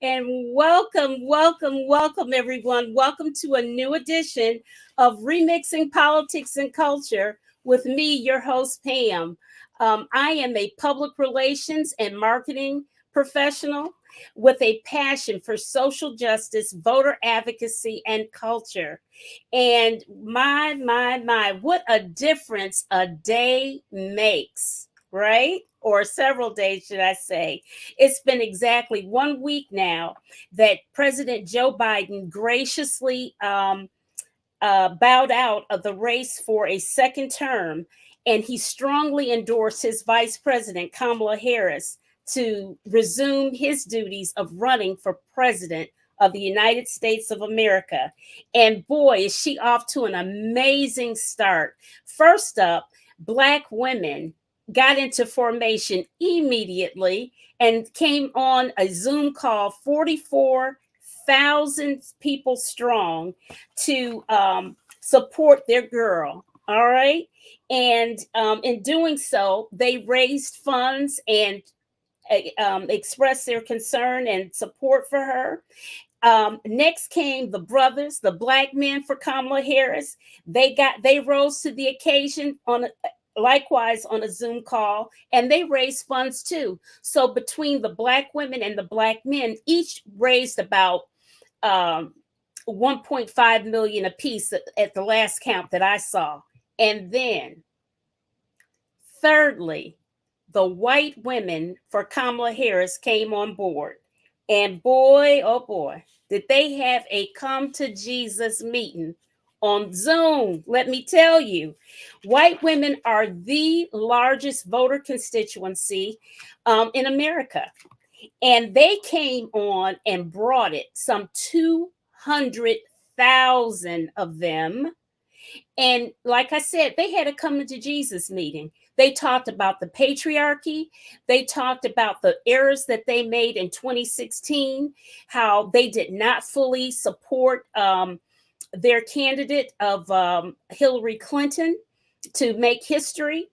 And welcome, everyone. Welcome to a new edition of Remixing Politics and Culture with me, your host, Pam. I am a public relations and marketing professional with a passion for social justice, voter advocacy, and culture. And my, what a difference a day makes, right? Or several days, should I say. It's been exactly 1 week now that President Joe Biden graciously bowed out of the race for a second term, and he strongly endorsed his Vice President Kamala Harris to resume his duties of running for president of the United States of America. And boy, is she off to an amazing start. First up, Black women got into formation immediately and came on a Zoom call, 44,000 people strong, to support their girl. All right. And in doing so, they raised funds and expressed their concern and support for her. Next came the brothers, the Black men for Kamala Harris. They rose to the occasion likewise on a Zoom call, and they raised funds too. So between the Black women and the Black men, each raised about 1.5 million apiece at the last count that I saw. And then, thirdly, the white women for Kamala Harris came on board. And boy, oh boy, did they have a come to Jesus meeting on Zoom. Let me tell you, white women are the largest voter constituency in America. And they came on and brought it, some 200,000 of them. And like I said, they had a come to Jesus meeting. They talked about the patriarchy. They talked about the errors that they made in 2016, how they did not fully support their candidate of Hillary Clinton to make history.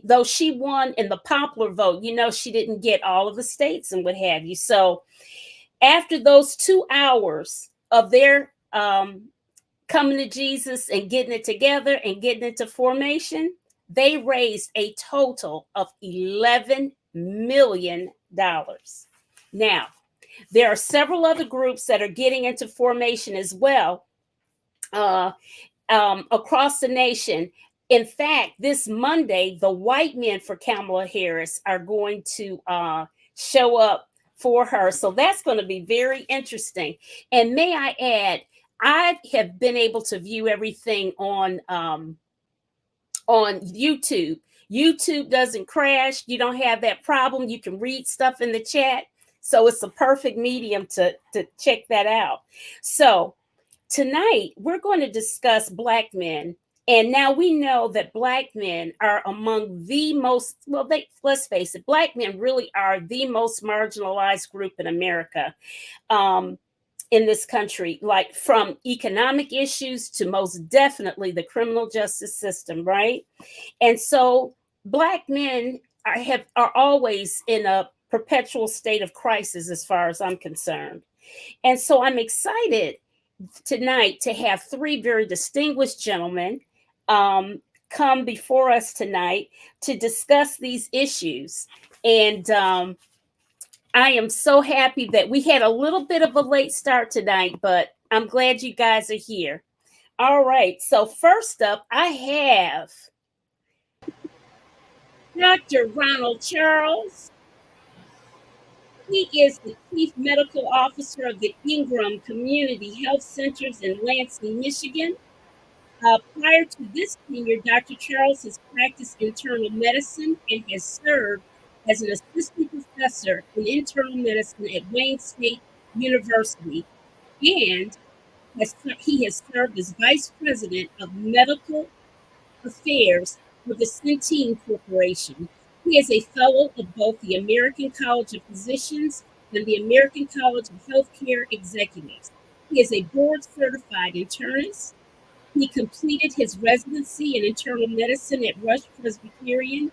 Though she won in the popular vote, she didn't get all of the states and what have you. So after those 2 hours of their coming to Jesus and getting it together and getting into formation, they raised a total of $11 million. Now, there are several other groups that are getting into formation as well across the nation. In fact, this Monday, the white men for Kamala Harris are going to show up for her. So that's going to be very interesting. And may I add, I have been able to view everything on YouTube. YouTube doesn't crash. You don't have that problem. You can read stuff in the chat. So it's a perfect medium to check that out. So tonight, we're going to discuss Black men. And now we know that Black men are among the most, let's face it, Black men really are the most marginalized group in America. In this country, like from economic issues to most definitely the criminal justice system, right? And so Black men are always in a perpetual state of crisis as far as I'm concerned. And so I'm excited tonight to have three very distinguished gentlemen come before us tonight to discuss these issues. And I am so happy that we had a little bit of a late start tonight, but I'm glad you guys are here. All right. So first up, I have Dr. Ronald Charles. He is the Chief Medical Officer of the Ingram Community Health Centers in Lansing, Michigan. Prior to this tenure, Dr. Charles has practiced internal medicine and has served as an assistant professor in internal medicine at Wayne State University, and he has served as Vice President of Medical Affairs for the Centene Corporation. He is a fellow of both the American College of Physicians and the American College of Healthcare Executives. He is a board-certified internist. He completed his residency in internal medicine at Rush Presbyterian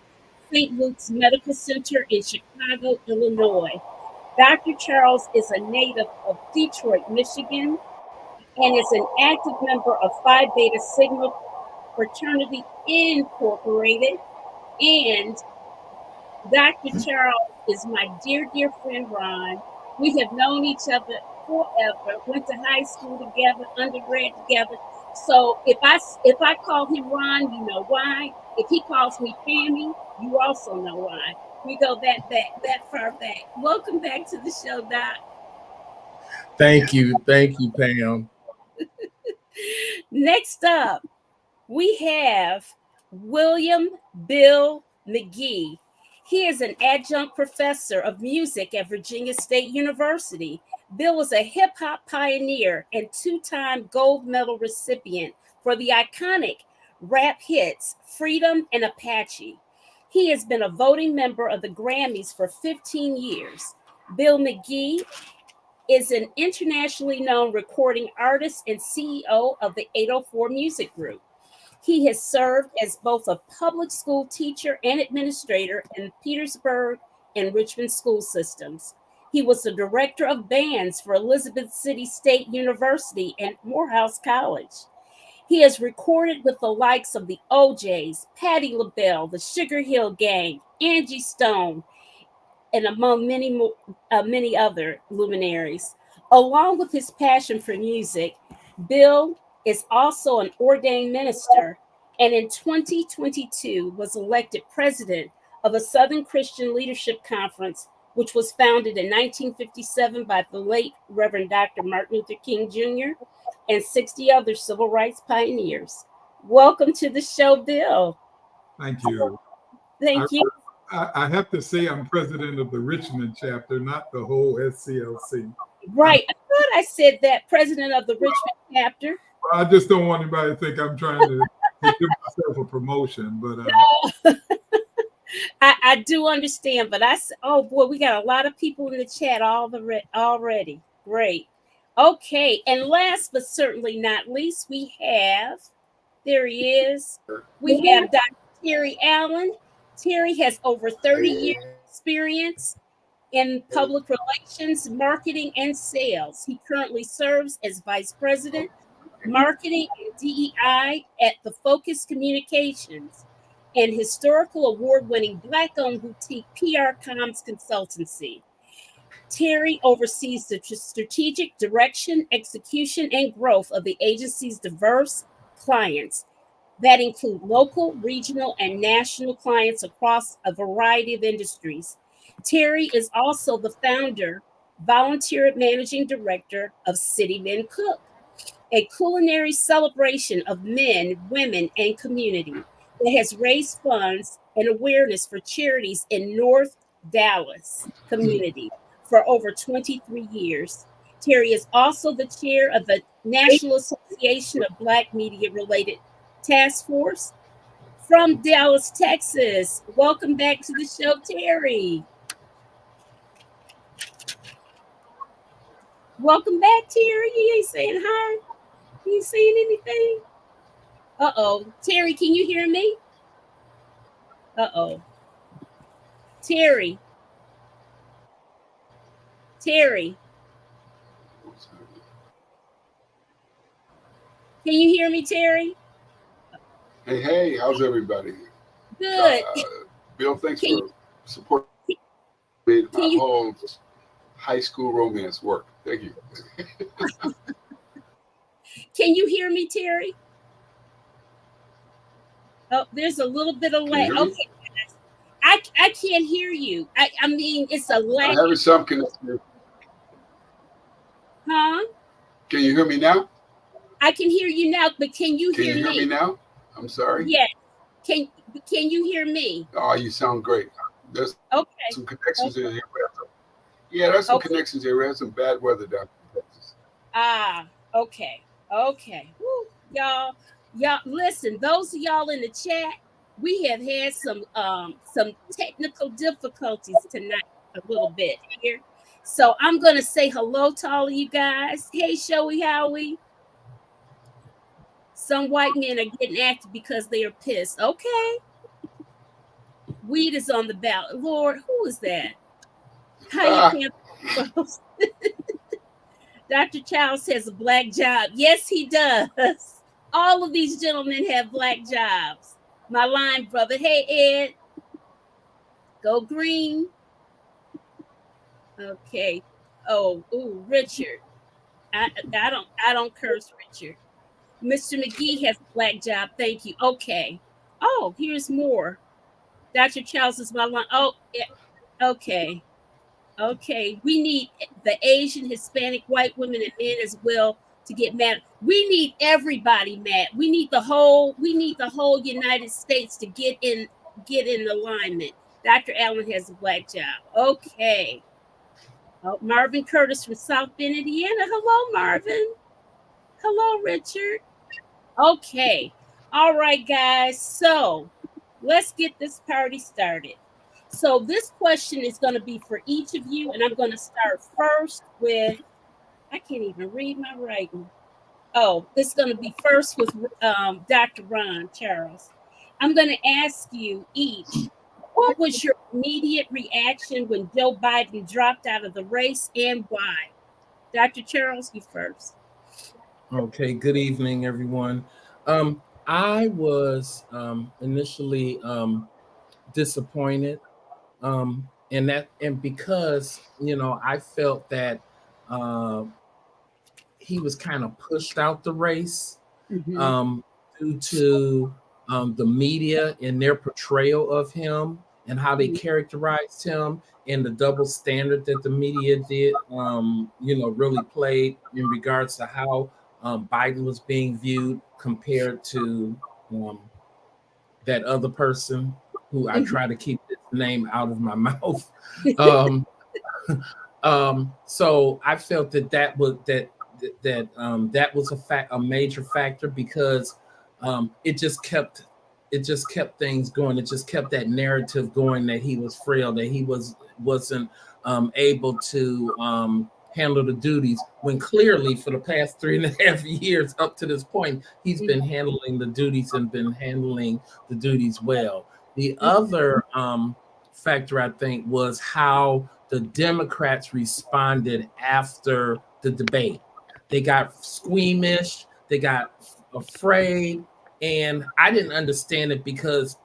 St. Luke's Medical Center in Chicago, Illinois. Dr. Charles is a native of Detroit, Michigan, and is an active member of Phi Beta Sigma Fraternity Incorporated. And Dr. Charles is my dear, dear friend Ron. We have known each other forever, went to high school together, undergrad together. So if I call him Ron, you know why. If he calls me Pammy, you also know why. We go that far back. Welcome back to the show, Doc. Thank you, Pam. Next up, we have William Bill McGee. He is an adjunct professor of music at Virginia State University. Bill was a hip hop pioneer and two-time gold medal recipient for the iconic rap hits Freedom and Apache. He has been a voting member of the Grammys for 15 years. Bill McGee is an internationally known recording artist and CEO of the 804 Music Group. He has served as both a public school teacher and administrator in Petersburg and Richmond school systems. He was the director of bands for Elizabeth City State University and Morehouse College. He has recorded with the likes of the OJs, Patti LaBelle, the Sugar Hill Gang, Angie Stone, and among many other luminaries. Along with his passion for music, Bill is also an ordained minister, and in 2022 was elected president of a Southern Christian Leadership Conference, which was founded in 1957 by the late Reverend Dr. Martin Luther King Jr. and 60 other civil rights pioneers. Welcome to the show, Bill. Thank you. Thank you. I have to say I'm president of the Richmond chapter, not the whole SCLC. Right. I thought I said that, president of the Richmond chapter. I just don't want anybody to think I'm trying to give myself a promotion. But I do understand. But oh boy, we got a lot of people in the chat already. Great. Okay. And last but certainly not least, there he is. We have Dr. Terry Allen. Terry has over 30 years experience in public relations, marketing, and sales. He currently serves as Vice President, Marketing and DEI at the Focus Communications and historical award-winning Black-owned boutique PR Comms Consultancy. Terry oversees the strategic direction, execution, and growth of the agency's diverse clients that include local, regional, and national clients across a variety of industries. Terry is also the founder, volunteer managing director of City Men Cook, a culinary celebration of men, women, and community that has raised funds and awareness for charities in North Dallas community for over 23 years. Terry is also the chair of the National Association of Black Media Related Task Force from Dallas, Texas. Welcome back to the show, Terry. Welcome back, Terry. You ain't saying hi. You ain't saying anything. Uh-oh. Terry, can you hear me? Uh-oh. Terry. Terry. Can you hear me, Terry? Hey, how's everybody? Good. Bill, thanks for supporting my whole high school romance work. Thank you. Can you hear me, Terry? Oh, there's a little bit of lag. Okay, I can't hear you. I mean, it's a lag. I'm having some connection. Huh? Can you hear me now? I can hear you now, but can you hear me? Can you hear me now? I'm sorry. Yes. Can you hear me? Oh, you sound great. There's some connections in here. Yeah, there's some connections here. We have some bad weather down in Texas. Ah, okay. Woo, y'all, listen, those of y'all in the chat, we have had some technical difficulties tonight a little bit here. So I'm gonna say hello to all of you guys. Hey, Showy Howie. Some white men are getting active because they are pissed. Okay. Weed is on the ballot. Lord, who is that? How you Dr. Childs has a black job. Yes, he does. All of these gentlemen have black jobs. My line brother. Hey, Ed. Go green. Okay. Oh, ooh, Richard. I don't curse, Richard. Mr. McGee has a black job. Thank you. Okay. Oh, here's more. Dr. Childs is my line. Oh, yeah. Okay. Okay. We need the Asian, Hispanic, white women and men as well to get mad. We need everybody mad. We need the whole United States to get in alignment. Dr. Allen has a black job. Okay. Oh, Marvin Curtis from South Bend, Indiana. Hello, Marvin. Hello, Richard. Okay. All right, guys. So let's get this party started. So this question is going to be for each of you, and I'm going to start first with, I can't even read my writing. Oh, this is going to be first with Dr. Ron Charles. I'm going to ask you each, what was your immediate reaction when Joe Biden dropped out of the race and why? Dr. Charles, you first. Okay, good evening, everyone. I was initially disappointed, and because I felt that he was kind of pushed out the race due to the media and their portrayal of him and how they characterized him, and the double standard that the media did, really played in regards to how Biden was being viewed compared to that other person who I try to keep his name out of my mouth. So I felt that was a major factor, because it just kept things going. It just kept that narrative going that he was frail, that he wasn't able to handle the duties, when clearly for the past 3.5 years up to this point, he's been handling the duties well. The other factor, I think, was how the Democrats responded after the debate. They got squeamish, they got afraid, and I didn't understand it, because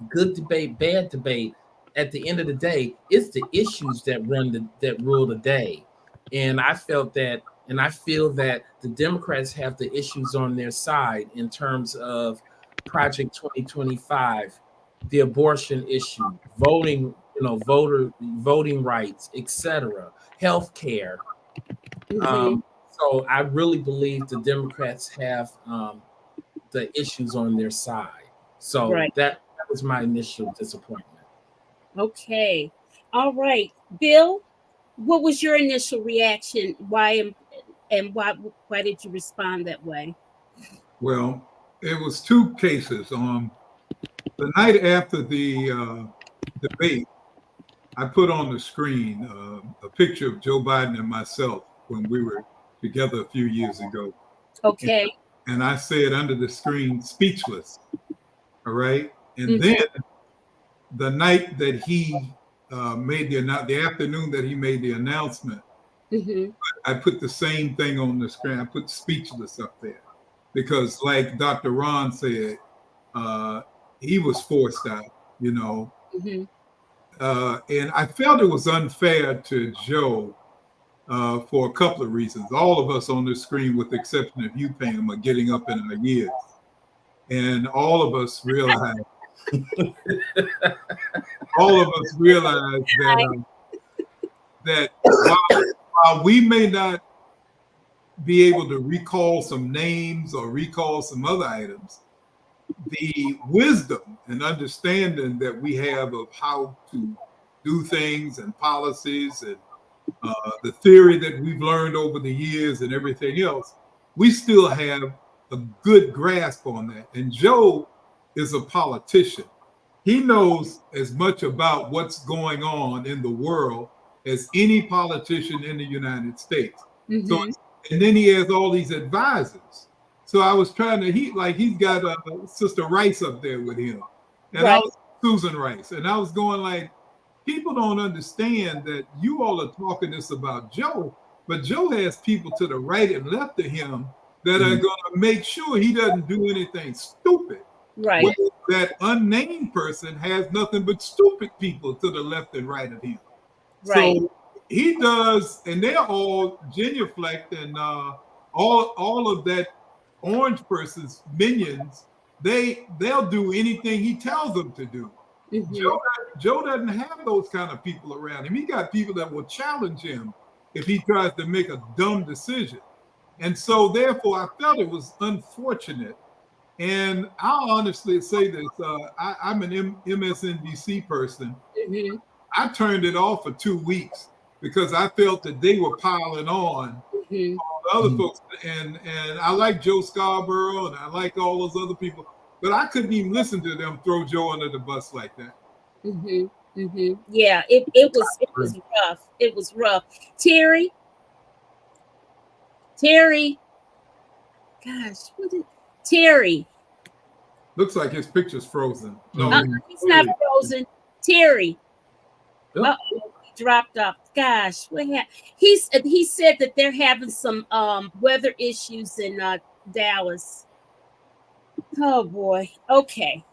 good debate, bad debate, at the end of the day, it's the issues that rule the day. And I felt that, and I feel that the Democrats have the issues on their side in terms of Project 2025, the abortion issue, voting rights, etc., healthcare. So I really believe the Democrats have the issues on their side. So that was my initial disappointment. Okay. All right. Bill, what was your initial reaction? Why did you respond that way? Well, it was two cases. The night after the debate, I put on the screen a picture of Joe Biden and myself when we were together a few years ago. Okay. And I said under the screen, speechless. All right. And then the night that he the afternoon that he made the announcement, I put the same thing on the screen. I put speechless up there, because like Dr. Ron said, he was forced out, and I felt it was unfair to Joe for a couple of reasons. All of us on the screen, with the exception of you, Pam, are getting up in our years, and all of us realize that while we may not be able to recall some names or recall some other items, the wisdom and understanding that we have of how to do things and policies and the theory that we've learned over the years and everything else, we still have a good grasp on that. And Joe is a politician. He knows as much about what's going on in the world as any politician in the United States. So, and then he has all these advisors. So I was trying to, he's got Sister Rice up there with him, and I was Susan Rice, and I was going like, people don't understand that you all are talking this about Joe, but Joe has people to the right and left of him that are going to make sure he doesn't do anything stupid. Right. Whereas that unnamed person has nothing but stupid people to the left and right of him. Right. So he does, and they're all genuflect and all of that orange person's minions. They'll do anything he tells them to do. Mm-hmm. Joe doesn't have those kind of people around him. He got people that will challenge him if he tries to make a dumb decision. And so therefore I felt it was unfortunate. And I'll honestly say this, I'm an MSNBC person. Mm-hmm. I turned it off for 2 weeks because I felt that they were piling on Mm-hmm. all the other folks. And I like Joe Scarborough and I like all those other people, but I couldn't even listen to them throw Joe under the bus like that. Mm-hmm. Mm-hmm. Yeah, it was rough. It was rough. Terry, gosh, Terry? Looks like his picture's frozen. No, he's not frozen. Terry. He dropped off. Gosh, what happened? He said that they're having some weather issues in Dallas. Oh boy. Okay.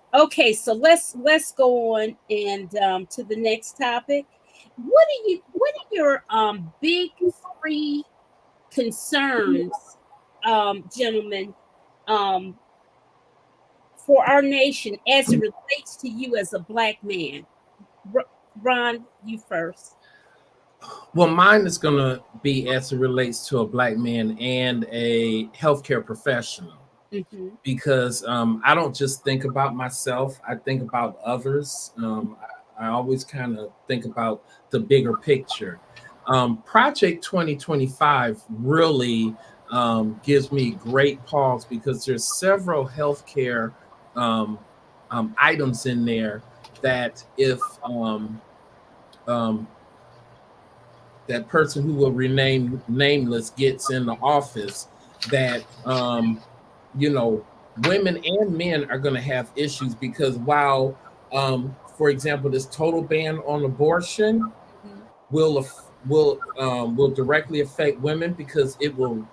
So let's go on and to the next topic. What are your big three concerns, gentlemen, for our nation as it relates to you as a Black man? Ron, you first. Well, mine is going to be as it relates to a Black man and a healthcare professional. Mm-hmm. Because I don't just think about myself, I think about others. I always kind of think about the bigger picture. Project 2025 really gives me great pause because there's several healthcare items in there that if that person who will remain nameless gets in the office, that women and men are going to have issues because while, for example, this total ban on abortion will directly affect women because it will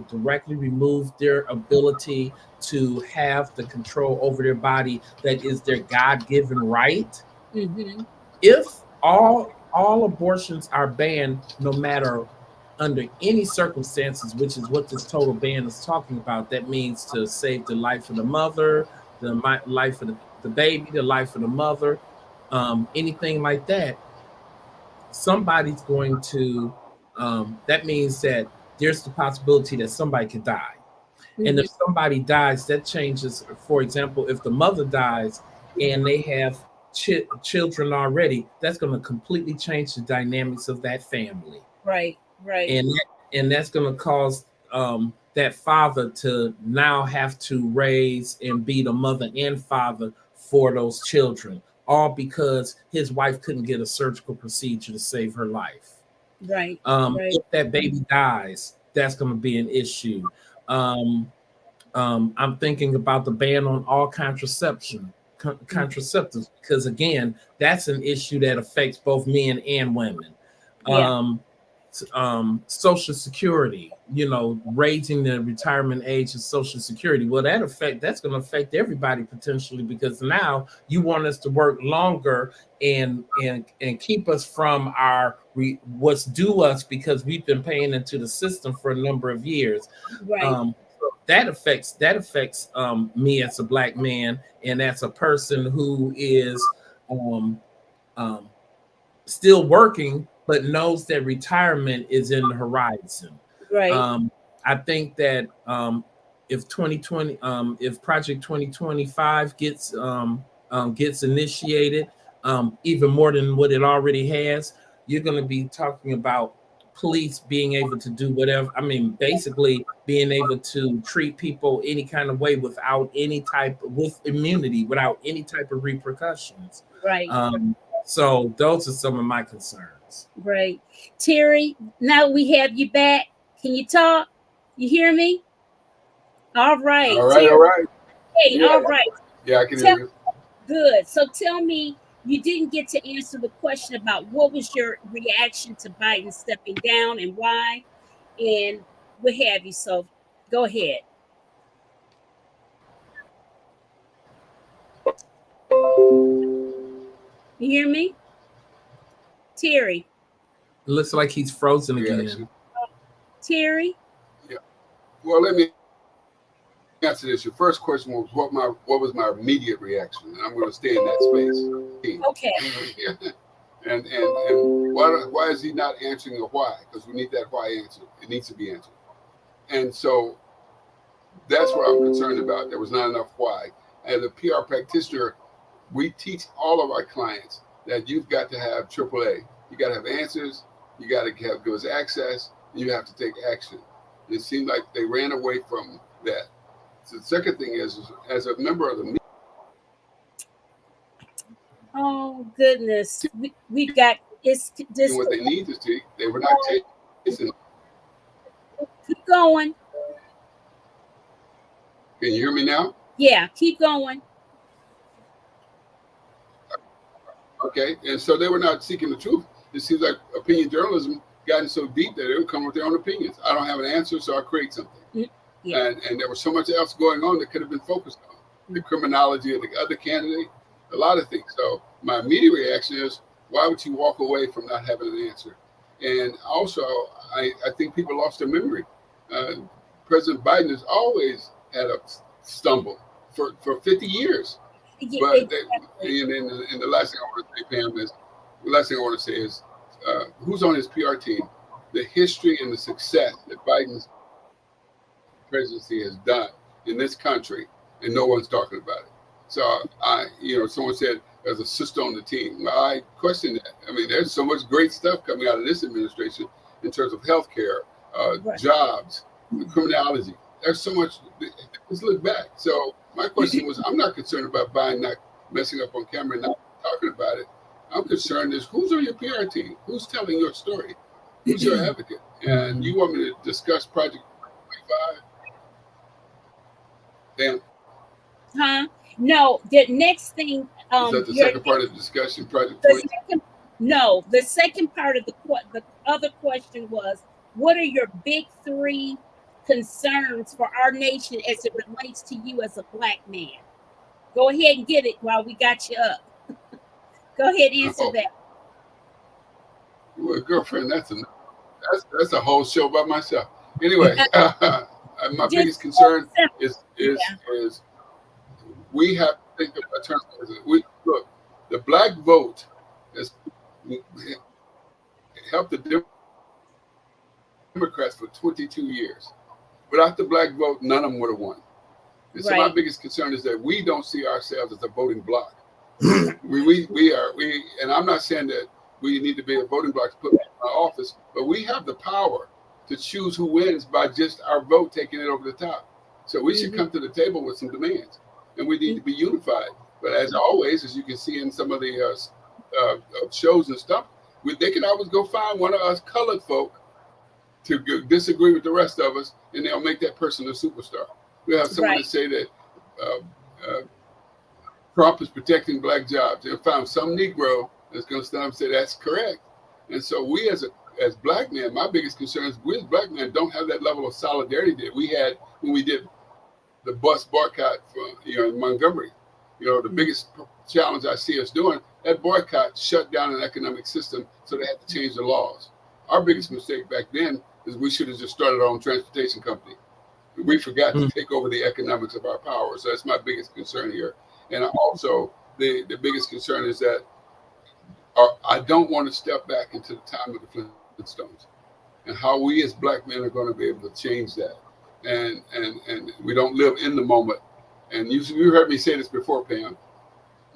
directly remove their ability to have the control over their body that is their God-given right. Mm-hmm. If all abortions are banned, no matter under any circumstances, which is what this total ban is talking about, that means to save the life of the mother, the life of the baby, the life of the mother, anything like that, somebody's going to, that means that there's the possibility that somebody could die. Mm-hmm. And if somebody dies, that changes. For example, if the mother dies and they have children already, that's going to completely change the dynamics of that family. Right. And that's going to cause that father to now have to raise and be the mother and father for those children, all because his wife couldn't get a surgical procedure to save her life. Right. If that baby dies, that's going to be an issue. I'm thinking about the ban on all contraceptives, because again, that's an issue that affects both men and women. Yeah. Social Security, raising the retirement age of Social Security. Well, that's going to affect everybody potentially, because now you want us to work longer and keep us from what's due us because we've been paying into the system for a number of years. Right. That affects me as a Black man and as a person who is still working, but knows that retirement is in the horizon. Right. I think that if Project 2025 gets initiated, even more than what it already has, you're going to be talking about police being able to do whatever. I mean, basically being able to treat people any kind of way with immunity, without any type of repercussions. Right. So those are some of my concerns. Right. Terry, now we have you back. Can you talk? You hear me? All right. All right. Terry. All right. Hey, yeah. All right. Yeah, I can hear you. Good. So tell me you didn't get to answer the question about what was your reaction to Biden stepping down and why, and what have you. So go ahead. You hear me? Terry. It looks like he's frozen again. Reaction. Terry? Yeah. Well, let me answer this. Your first question was what was my immediate reaction, and I'm going to stay in that space. Okay. and why is he not answering the why? Because we need that why answer. It needs to be answered. And so that's what I'm concerned about. There was not enough why. As a PR practitioner, we teach all of our clients that you've got to have AAA. You got to have answers. You got to give us access. And you have to take action. It seemed like they ran away from that. So the second thing is as a member of the media. Oh goodness, we got it's this. What they need to see, they were not taking. Keep going. Can you hear me now? Yeah, keep going. Okay, and so they were not seeking the truth. It seems like opinion journalism gotten so deep that they would come with their own opinions. I don't have an answer, so I create something. Yeah. And there was so much else going on that could have been focused on. The criminology of the other candidate, a lot of things. So my immediate reaction is, why would you walk away from not having an answer? And also, I think people lost their memory. President Biden has always had a stumble for 50 years. Yeah, but and the last thing I want to say, Pam, is the last thing I want to say is who's on his PR team? The history and the success that Biden's presidency has done in this country, and no one's talking about it. So someone said there's a sister on the team. Well, I question that. I mean, there's so much great stuff coming out of this administration in terms of healthcare, right. Jobs, criminality. There's so much. Let's look back. So my question was, I'm not concerned about Biden not messing up on camera and not talking about it. I'm concerned is who's on your PR team? Who's telling your story? Who's your advocate? And you want me to discuss Project 25? Dan? Huh? No, the next thing. Is that the second part of the discussion, Project 25? No, the second part of the other question was, what are your big three concerns for our nation as it relates to you as a Black man? Go ahead and get it while we got you up. Go ahead and answer that. Well, girlfriend, that's a whole show by myself. Anyway, my biggest concern is we have to think about terms. Look, the Black vote has helped the Democrats for 22 years. Without the Black vote, none of them would have won. And so my biggest concern is that we don't see ourselves as a voting bloc. we are, and I'm not saying that we need to be a voting bloc to put in our office, but we have the power to choose who wins by just our vote taking it over the top. So we should come to the table with some demands, and we need to be unified. But as always, as you can see in some of the shows and stuff, they can always go find one of us colored folk to disagree with the rest of us, and they'll make that person a superstar. We have someone to say that Trump is protecting Black jobs. They'll find some Negro that's going to stand up and say that's correct. And so we as Black men, my biggest concern is we as Black men don't have that level of solidarity that we had when we did the bus boycott in Montgomery. The biggest challenge I see us doing, that boycott shut down an economic system, so they had to change the laws. Our biggest mistake back then is we should have just started our own transportation company. We forgot to take over the economics of our power. So that's my biggest concern here. And also, the biggest concern is that I don't want to step back into the time of the Flintstones and how we as Black men are going to be able to change that. And we don't live in the moment. And you heard me say this before, Pam.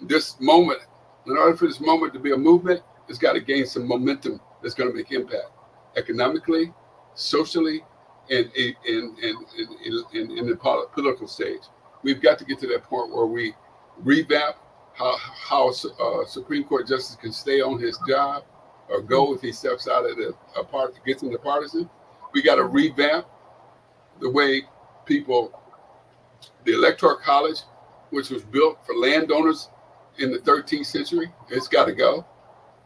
This moment, in order for this moment to be a movement, it's got to gain some momentum that's going to make impact economically, socially, and in the political stage. We've got to get to that point where we revamp how Supreme Court justice can stay on his job or go if he steps out of gets into partisan. We got to revamp the way the Electoral College, which was built for landowners in the 13th century. It's got to go.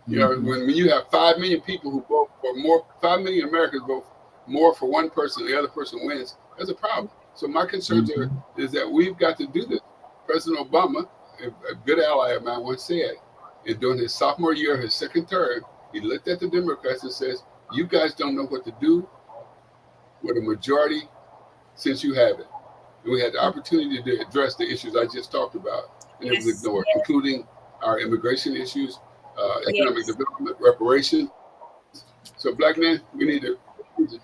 You know, when you have 5 million people who vote for more, 5 million Americans vote more for one person, the other person wins, that's a problem. So my concerns is that we've got to do this. President Obama, a good ally of mine, once said, and during his sophomore year, his second term, he looked at the Democrats and says, "You guys don't know what to do with a majority since you have it." And we had the opportunity to address the issues I just talked about, and it was ignored, including our immigration issues, economic development, reparations. So black men, we need to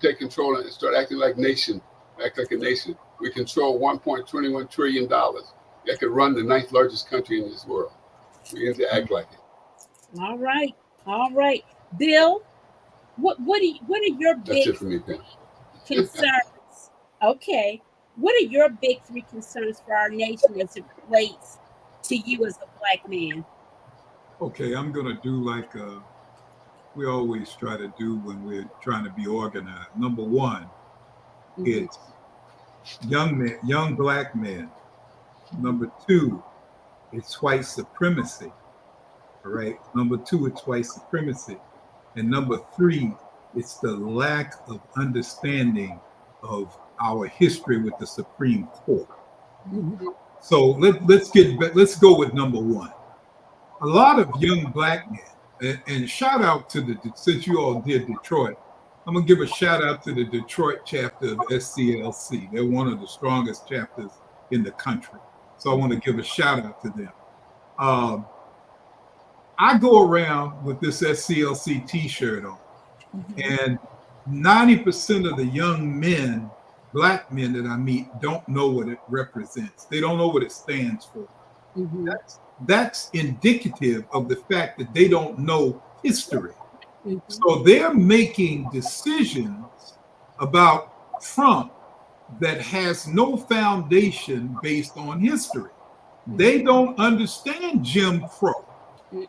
take control and start acting like act like a nation. We control $1.21 trillion that could run the 9th largest country in this world. We need to act like it. All right. Bill, what are your big That's it for me, Pam. concerns? Okay. What are your big 3 concerns for our nation as it relates to you as a black man? Okay, I'm going to do like we always try to do when we're trying to be organized. Number one, it's young black men. Number 2, it's white supremacy. All right. Number 2, it's white supremacy. And number 3, it's the lack of understanding of our history with the Supreme Court. So let's go with number 1. A lot of young black men, and shout out to since you all did Detroit, I'm gonna give a shout out to the Detroit chapter of SCLC. They're one of the strongest chapters in the country. So I want to give a shout out to them. I go around with this SCLC t-shirt on, and 90% of the young men, black men that I meet, don't know what it represents. They don't know what it stands for. That's indicative of the fact that they don't know history. So they're making decisions about Trump that has no foundation based on history. They don't understand Jim Crow.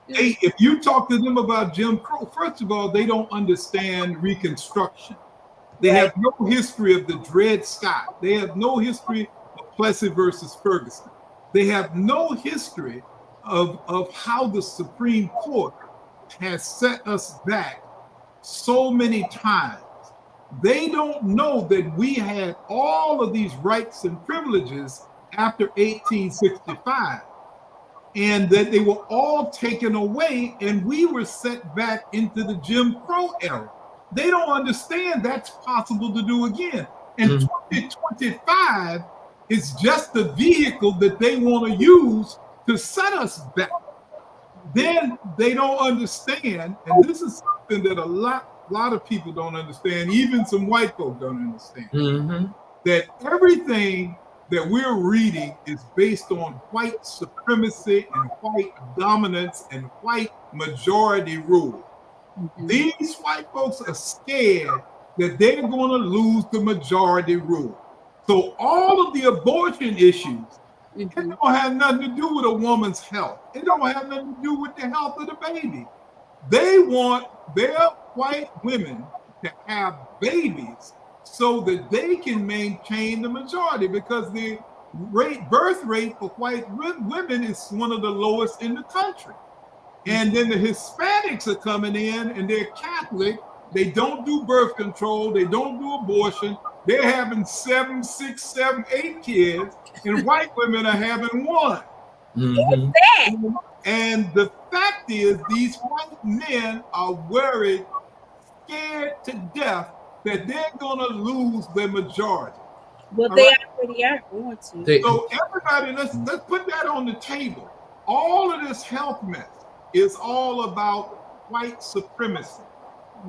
If you talk to them about Jim Crow, first of all, they don't understand Reconstruction. They have no history of the Dred Scott. They have no history of Plessy versus Ferguson. They have no history of how the Supreme Court has set us back so many times. They don't know that we had all of these rights and privileges after 1865, and that they were all taken away, and we were set back into the Jim Crow era. They don't understand that's possible to do again. And 2025 is just the vehicle that they want to use to set us back. Then they don't understand, and this is something that a lot of people don't understand, even some white folk don't understand, that everything that we're reading is based on white supremacy and white dominance and white majority rule. These white folks are scared that they're going to lose the majority rule. So all of the abortion issues, it don't have nothing to do with a woman's health. It don't have nothing to do with the health of the baby. They want their white women to have babies so that they can maintain the majority, because the birth rate for white women is one of the lowest in the country. And then the Hispanics are coming in, and they're Catholic. They don't do birth control. They don't do abortion. They're having 7, 6, 7, 8 kids, and white women are having 1. And the fact is, these white men are worried, scared to death that they're going to lose their majority. Well, they already are going to. So everybody, let's put that on the table. All of this health mess is all about white supremacy.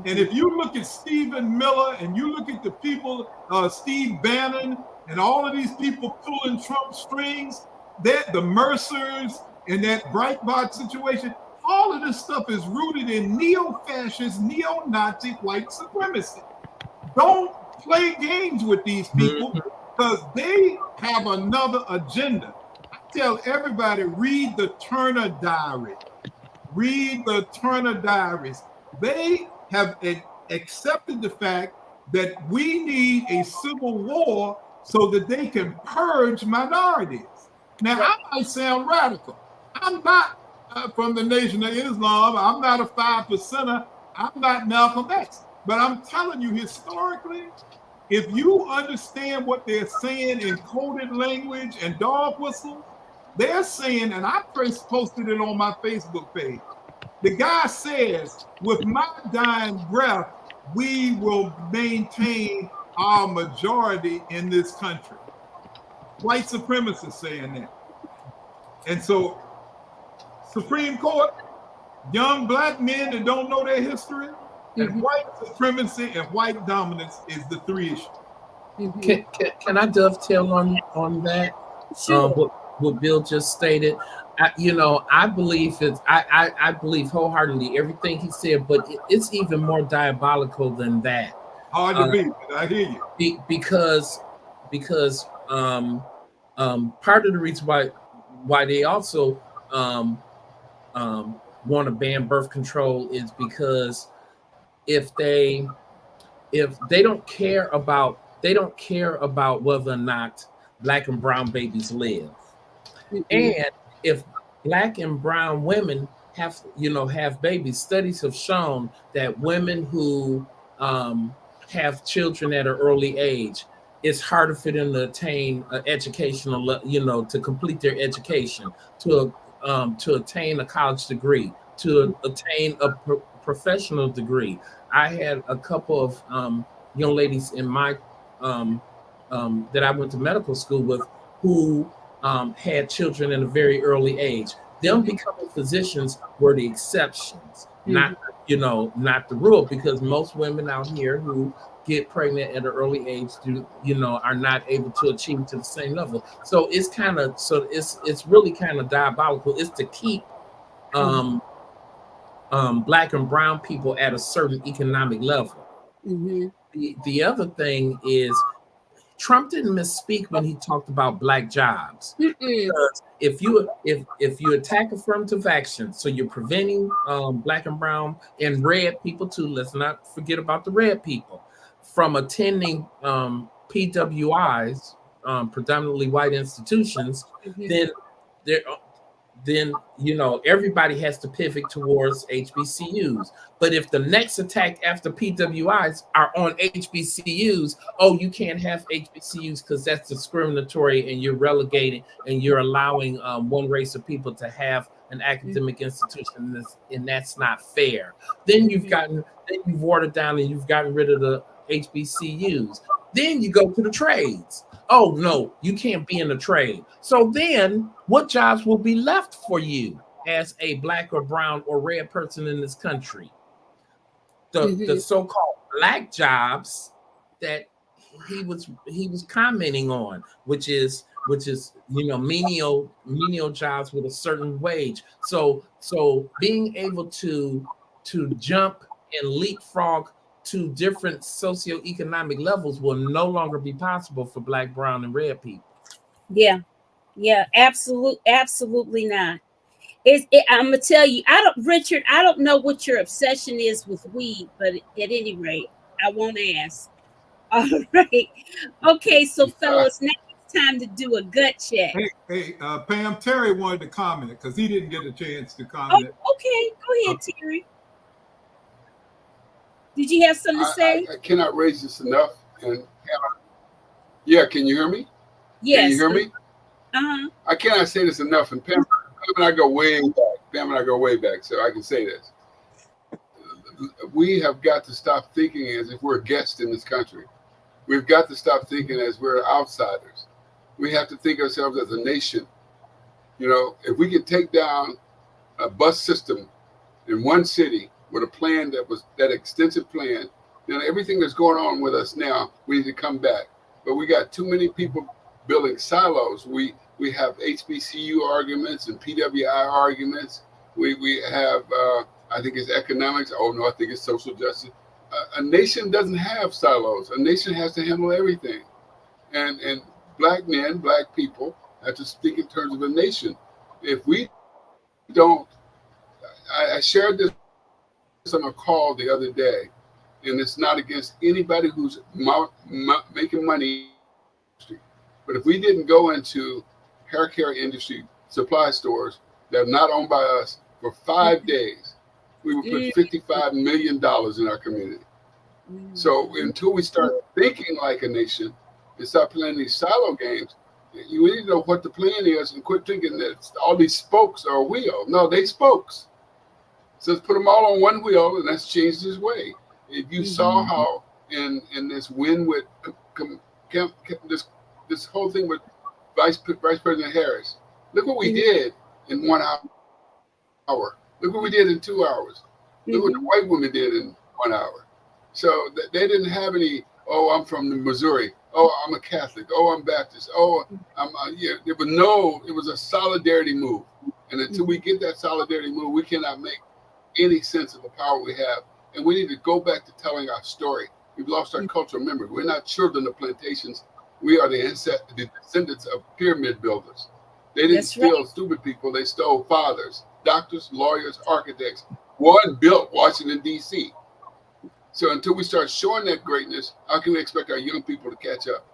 And if you look at Stephen Miller and you look at the people, Steve Bannon, and all of these people pulling Trump strings, the Mercers and that Breitbart situation, all of this stuff is rooted in neo-fascist, neo-Nazi white supremacy. Don't play games with these people, because they have another agenda. I tell everybody, read the Turner Diary. Read the Turner Diaries. They have accepted the fact that we need a civil war so that they can purge minorities. Now, I might sound radical. I'm not from the Nation of Islam. I'm not a 5%er. I'm not Malcolm X. But I'm telling you, historically, if you understand what they're saying in coded language and dog whistles, they're saying, and I first posted it on my Facebook page, the guy says, with my dying breath, we will maintain our majority in this country. White supremacists saying that. And so, Supreme Court, young black men that don't know their history, and white supremacy and white dominance is the three issues. Can I dovetail on that? Sure. What Bill just stated. I believe I believe wholeheartedly everything he said, but it's even more diabolical than that. Hard to beat. I hear you. Because part of the reason why they also want to ban birth control is because if they don't care about whether or not black and brown babies live. And if black and brown women have babies, studies have shown that women who have children at an early age, it's harder for them to attain educational, to complete their education, to attain a college degree, to attain a professional degree. I had a couple of young ladies in my that I went to medical school with who had children at a very early age. Them becoming physicians were the exceptions, not the rule, because most women out here who get pregnant at an early age are not able to achieve to the same level. So it's really kind of diabolical. It's to keep black and brown people at a certain economic level. The other thing is, Trump didn't misspeak when he talked about black jobs. Because if you attack affirmative action, so you're preventing black and brown and red people too, let's not forget about the red people, from attending PWIs, predominantly white institutions, then everybody has to pivot towards HBCUs. But if the next attack after PWIs are on HBCUs, you can't have HBCUs because that's discriminatory, and you're relegating and you're allowing one race of people to have an academic institution, and that's not fair. Then you've watered down and you've gotten rid of the HBCUs. Then you go to the trades. Oh no, you can't be in the trade. So then what jobs will be left for you as a black or brown or red person in this country? The so-called black jobs that he was commenting on, which is menial jobs with a certain wage. So being able to jump and leapfrog to different socioeconomic levels will no longer be possible for black, brown, and red people. Yeah, absolutely not. I'm gonna tell you, Richard, I don't know what your obsession is with weed, but at any rate, I won't ask. All right. Okay, so fellas, now it's time to do a gut check. Hey, Pam, Terry wanted to comment because he didn't get a chance to comment. Oh, okay, go ahead, Terry. Did you have something to say? I cannot raise this enough. And yeah, can you hear me? Yes. Can you hear me? I cannot say this enough. And Pam and I go way back. So I can say this. We have got to stop thinking as if we're guests in this country. We've got to stop thinking as we're outsiders. We have to think ourselves as a nation. If we could take down a bus system in one city with a plan that extensive plan, everything that's going on with us now, we need to come back. But we got too many people building silos. We have HBCU arguments and PWI arguments. We have, I think it's economics. Oh no, I think it's social justice. A nation doesn't have silos. A nation has to handle everything. And black men, black people have to speak in terms of a nation. If we don't, I shared this on a call the other day, and it's not against anybody who's making money. But if we didn't go into hair care industry supply stores that are not owned by us for 5 days, we would put $55 million in our community. So until we start thinking like a nation and start playing these silo games, you need to know what the plan is and quit thinking that all these spokes are a wheel. No, they spokes. So let's put them all on one wheel, and that's changed his way. If you saw how in this win with this whole thing with Vice President Harris, look what we did in 1 hour. Look what we did in 2 hours. Look what the white woman did in 1 hour. So they didn't have any, oh, I'm from Missouri. Oh, I'm a Catholic. Oh, I'm Baptist. Oh, it was a solidarity move. And until we get that solidarity move, we cannot make any sense of the power we have. And we need to go back to telling our story. We've lost our cultural memory. We're not children of plantations. We are the descendants of pyramid builders. They didn't steal stupid people. They stole fathers, doctors, lawyers, architects. One built Washington, D.C. So until we start showing that greatness, how can we expect our young people to catch up?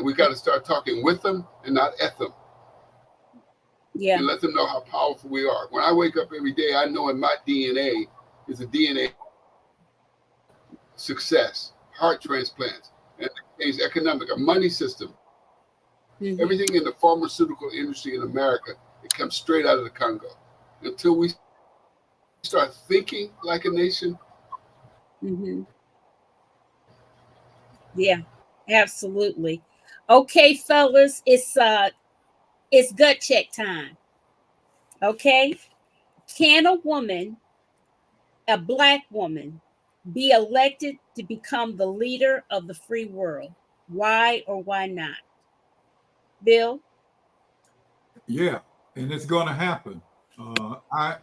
We got to start talking with them and not at them. Yeah. And let them know how powerful we are. When I wake up every day, I know in my DNA is a DNA success, heart transplants, and economic, a money system. Everything in the pharmaceutical industry in America, it comes straight out of the Congo. Until we start thinking like a nation. Yeah, absolutely. Okay, fellas, it's gut check time. Okay, can a woman, a Black woman, be elected to become the leader of the free world? Why or why not? Bill? Yeah, and it's going to happen. I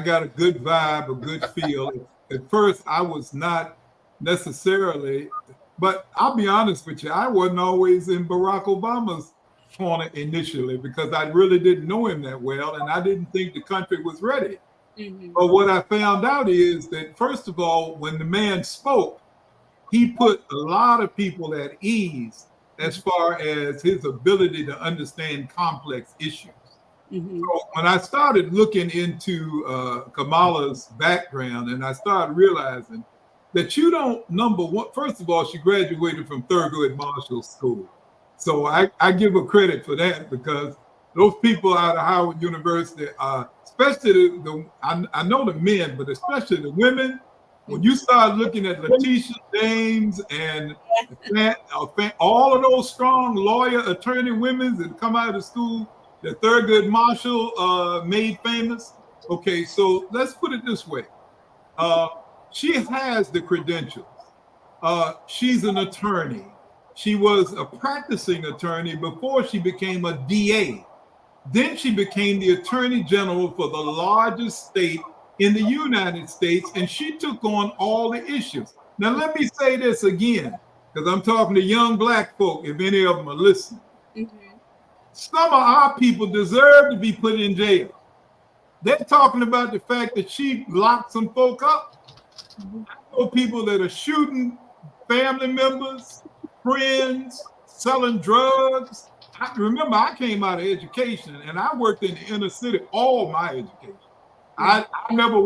got a good vibe, a good feel. At first, I was not necessarily, but I'll be honest with you, I wasn't always in Barack Obama's corner initially because I really didn't know him that well, and I didn't think the country was ready. But what I found out is that, first of all, when the man spoke, he put a lot of people at ease as far as his ability to understand complex issues. So when I started looking into Kamala's background, and I started realizing that you don't, number one, first of all, she graduated from Thurgood Marshall School. So I give her credit for that, because those people out of Howard University, especially I know the men, but especially the women, when you start looking at Letitia James and all of those strong lawyer, attorney women that come out of school that Thurgood Marshall made famous. Okay, so let's put it this way. She has the credentials. She's an attorney. She was a practicing attorney before she became a DA. Then she became the Attorney General for the largest state in the United States, and she took on all the issues. Now, let me say this again, because I'm talking to young Black folk, if any of them are listening. Some of our people deserve to be put in jail. They're talking about the fact that she locked some folk up. I know people that are shooting family members, friends, selling drugs. Remember, I came out of education and I worked in the inner city all my education. I never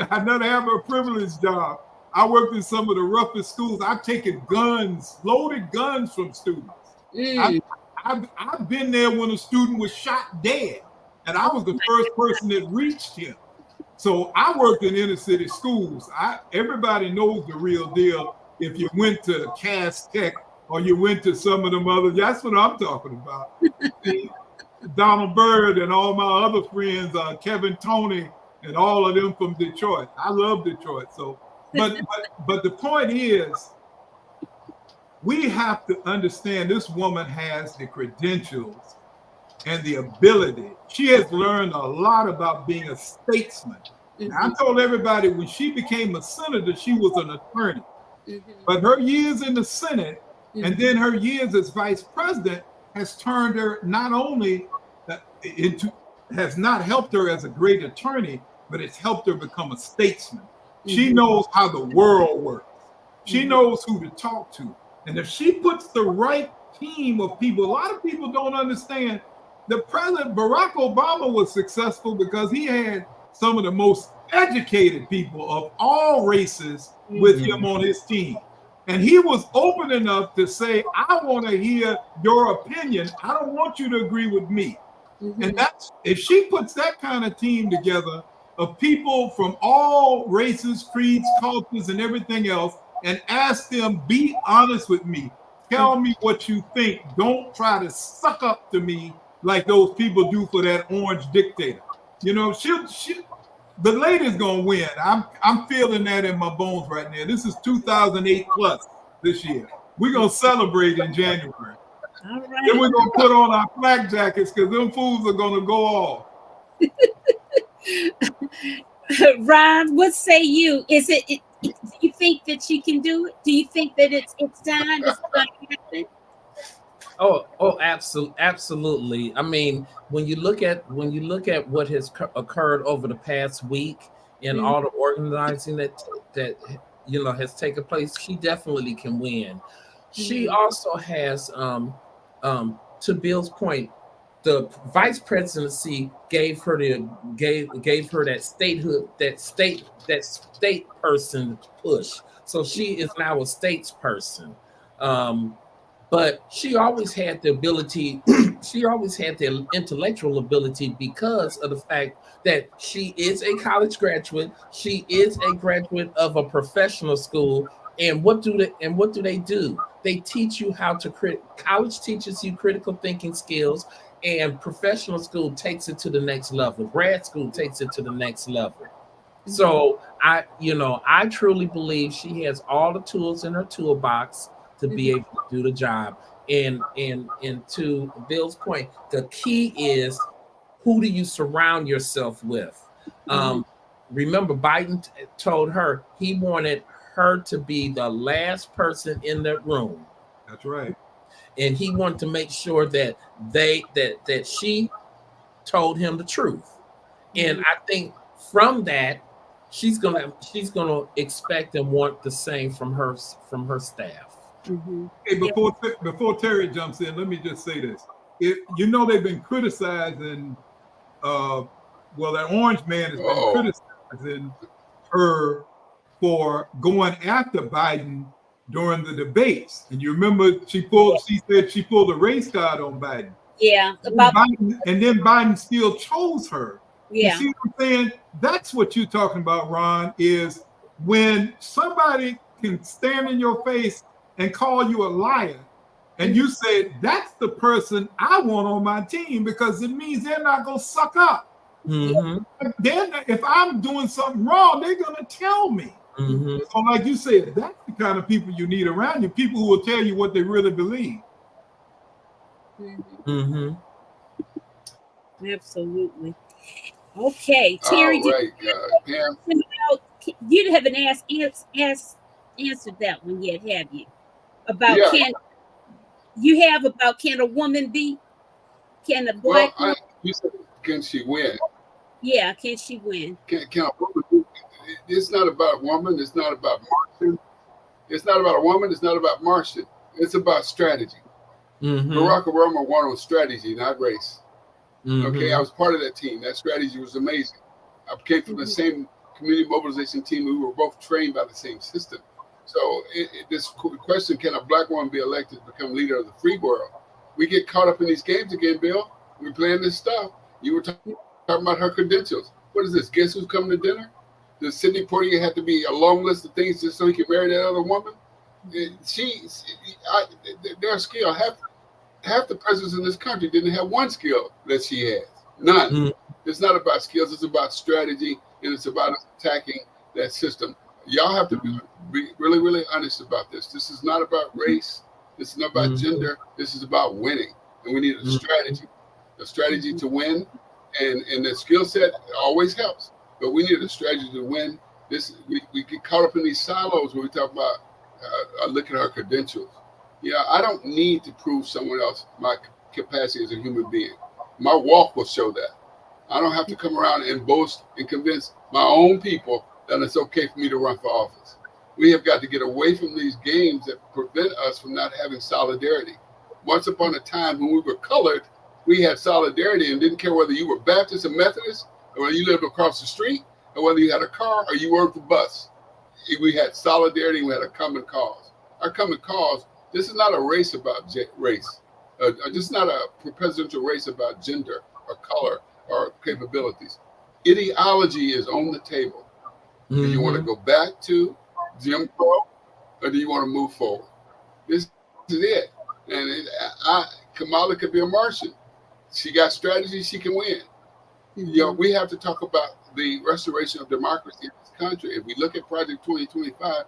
had a privileged job. I worked in some of the roughest schools. I've taken guns, loaded guns from students. I've been there when a student was shot dead, and I was the first person that reached him. So I worked in inner city schools. Everybody knows the real deal. If you went to Cass Tech or you went to some of them others, that's what I'm talking about. Donald Byrd and all my other friends, Kevin Toney, and all of them from Detroit. I love Detroit. So, but the point is, we have to understand this woman has the credentials and the ability. She has learned a lot about being a statesman. I told everybody when she became a senator, she was an attorney. But her years in the Senate and then her years as vice president has turned her not only has not helped her as a great attorney, but it's helped her become a statesman. She knows how the world works. She knows who to talk to. And if she puts the right team of people, a lot of people don't understand the president, Barack Obama, was successful because he had some of the most educated people of all races with him on his team. And he was open enough to say, I want to hear your opinion. I don't want you to agree with me. And that's, if she puts that kind of team together of people from all races, creeds, cultures, and everything else, and ask them, be honest with me. Tell me what you think. Don't try to suck up to me like those people do for that orange dictator. You know, the lady's gonna win. I'm feeling that in my bones right now. This is 2008 plus this year. We're gonna celebrate in January. All right. Then we're gonna put on our flak jackets because them fools are gonna go off. Ron, what say you? Is it? Do you think that she can do it? Do you think that it's time? It's going to happen? Oh, absolutely. I mean, when you look at what has occurred over the past week and all the organizing that has taken place, she definitely can win. She also has, to Bill's point, the vice presidency gave her that statehood, that state person push. So she is now a statesperson. But she always had the ability, she always had the intellectual ability because of the fact that she is a college graduate, she is a graduate of a professional school. And what do they do? They teach you how to college teaches you critical thinking skills, and professional school takes it to the next level. Grad school takes it to the next level. So I truly believe she has all the tools in her toolbox to be able to do the job. And to Bill's point, the key is, who do you surround yourself with? Remember, Biden told her he wanted her to be the last person in that room. That's right. And he wanted to make sure that that she told him the truth. And I think from that, she's gonna expect and want the same from her staff. Hey, before Terry jumps in, let me just say this. If you know, they've been criticizing, that orange man has been criticizing her for going after Biden during the debates. And you remember she said she pulled a race card on Biden. Yeah. And then Biden still chose her. Yeah. You see what I'm saying? That's what you're talking about, Ron, is when somebody can stand in your face and call you a liar, and you say, that's the person I want on my team, because it means they're not going to suck up. Then if I'm doing something wrong, they're going to tell me. So like you said, that's the kind of people you need around you, people who will tell you what they really believe. Absolutely. Okay, Terry, you haven't answered that one yet, have you? About can a woman be? Can a black woman? You said, can she win? Yeah, can she win? Can a woman do? It's not about woman. It's not about Martian. It's not about a woman. It's not about Martian. It's about strategy. Barack Obama won on strategy, not race. Okay, I was part of that team. That strategy was amazing. I came from the same community mobilization team. We were both trained by the same system. So this question, can a black woman be elected to become leader of the free world? We get caught up in these games again, Bill. We're playing this stuff. You were talking about her credentials. What is this? Guess who's coming to dinner? Does Sidney Poitier have to be a long list of things just so he can marry that other woman? Their skill. Half the presidents in this country didn't have one skill that she has. None. It's not about skills. It's about strategy, and it's about attacking that system. Y'all have to be really, really honest about this. This is not about race. This is not about gender. This is about winning, and we need a strategy to win, and the skill set always helps. But we need a strategy to win. We get caught up in these silos when we talk about look at our credentials. Yeah, I don't need to prove someone else my capacity as a human being. My walk will show that. I don't have to come around and boast and convince my own people that it's okay for me to run for office. We have got to get away from these games that prevent us from not having solidarity. Once upon a time when we were colored, we had solidarity and didn't care whether you were Baptist or Methodist, or whether you lived across the street, or whether you had a car or you rode the bus. We had solidarity. We had a common cause. Our common cause. This is not a race about race. This is not a presidential race about gender or color or capabilities. Ideology is on the table. Do you want to go back to Jim Crow, or do you want to move forward? This is it. And Kamala could be a Martian. She got strategy. She can win. You know, we have to talk about the restoration of democracy in this country. If we look at Project 2025,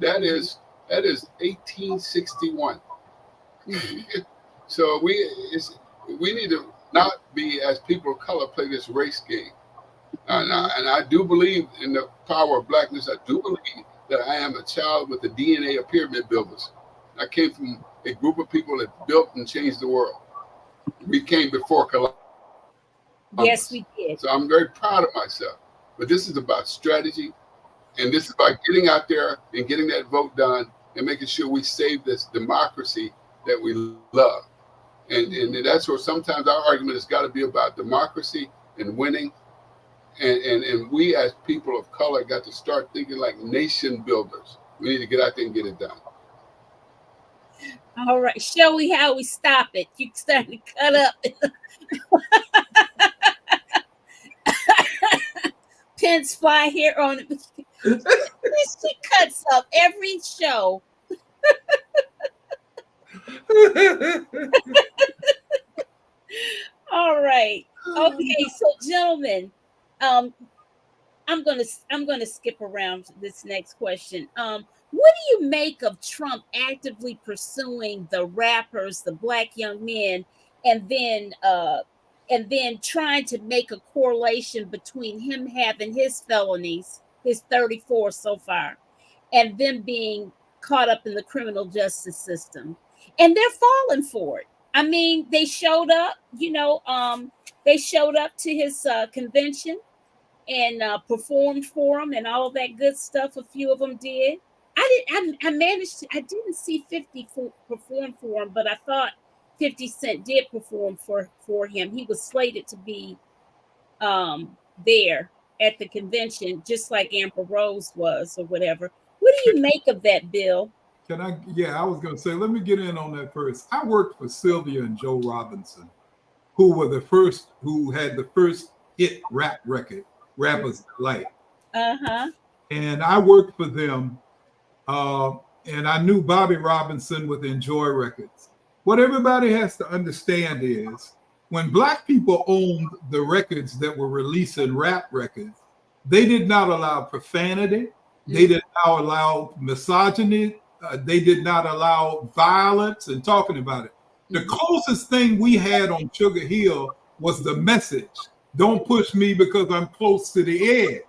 that is 1861. So we need to not be, as people of color, play this race game. And I do believe in the power of blackness. I do believe that I am a child with the DNA of pyramid builders. I came from a group of people that built and changed the world. We came before Columbus. Yes, we did. So I'm very proud of myself. But this is about strategy, and this is about getting out there and getting that vote done and making sure we save this democracy that we love. And that's where sometimes our argument has got to be about democracy and winning. And we as people of color got to start thinking like nation builders. We need to get out there and get it done. All right. Show me how we stop it. You starting to cut up. Pins fly here on it. She cuts up every show. All right. Okay, so gentlemen, I'm gonna skip around this next question. What do you make of Trump actively pursuing the rappers, the black young men, and then trying to make a correlation between him having his felonies, his 34 so far, and them being caught up in the criminal justice system? And they're falling for it. I mean, they showed up, they showed up to his convention and performed for him and all that good stuff. A few of them did. I didn't see 50 perform for him, but I thought 50 Cent did perform for him. He was slated to be there at the convention, just like Amber Rose was or whatever. What do you make of that, Bill? I was going to say, let me get in on that first. I worked for Sylvia and Joe Robinson, who had the first hit rap record, Rappers Delight. And I worked for them, and I knew Bobby Robinson with Enjoy Records. What everybody has to understand is when Black people owned the records that were releasing rap records, they did not allow profanity. They did not allow misogyny. They did not allow violence and talking about it. The closest thing we had on Sugar Hill was the message. Don't push me because I'm close to the edge.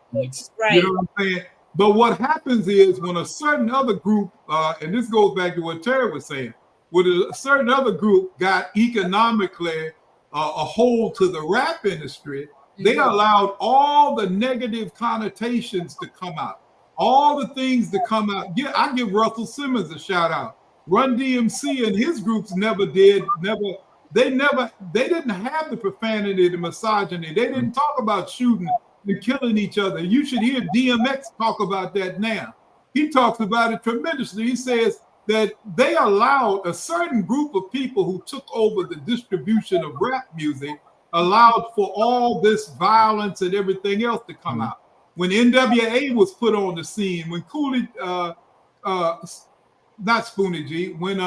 Right. You know what I'm saying? But what happens is when a certain other group, and this goes back to what Terry was saying, when a certain other group got economically a hold to the rap industry, they allowed all the negative connotations to come out. All the things that come out. Yeah, I give Russell Simmons a shout out. Run DMC and his groups they didn't have the profanity, the misogyny. They didn't talk about shooting and killing each other. You should hear DMX talk about that now. He talks about it tremendously. He says that they allowed a certain group of people who took over the distribution of rap music, allowed for all this violence and everything else to come out. When NWA was put on the scene, when not Spoonie G, when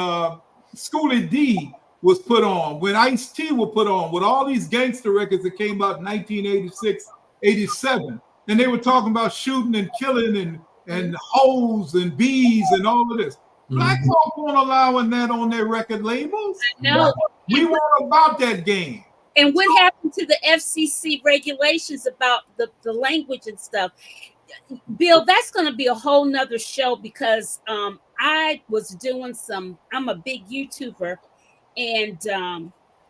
Schoolie D was put on, when Ice-T was put on, with all these gangster records that came out in 1986, 87, and they were talking about shooting and killing and hoes and bees and all of this. Black folk weren't allowing that on their record labels. No, we weren't about that game. And what happened to the FCC regulations about the language and stuff? Bill, that's going to be a whole nother show because I was doing I'm a big YouTuber, and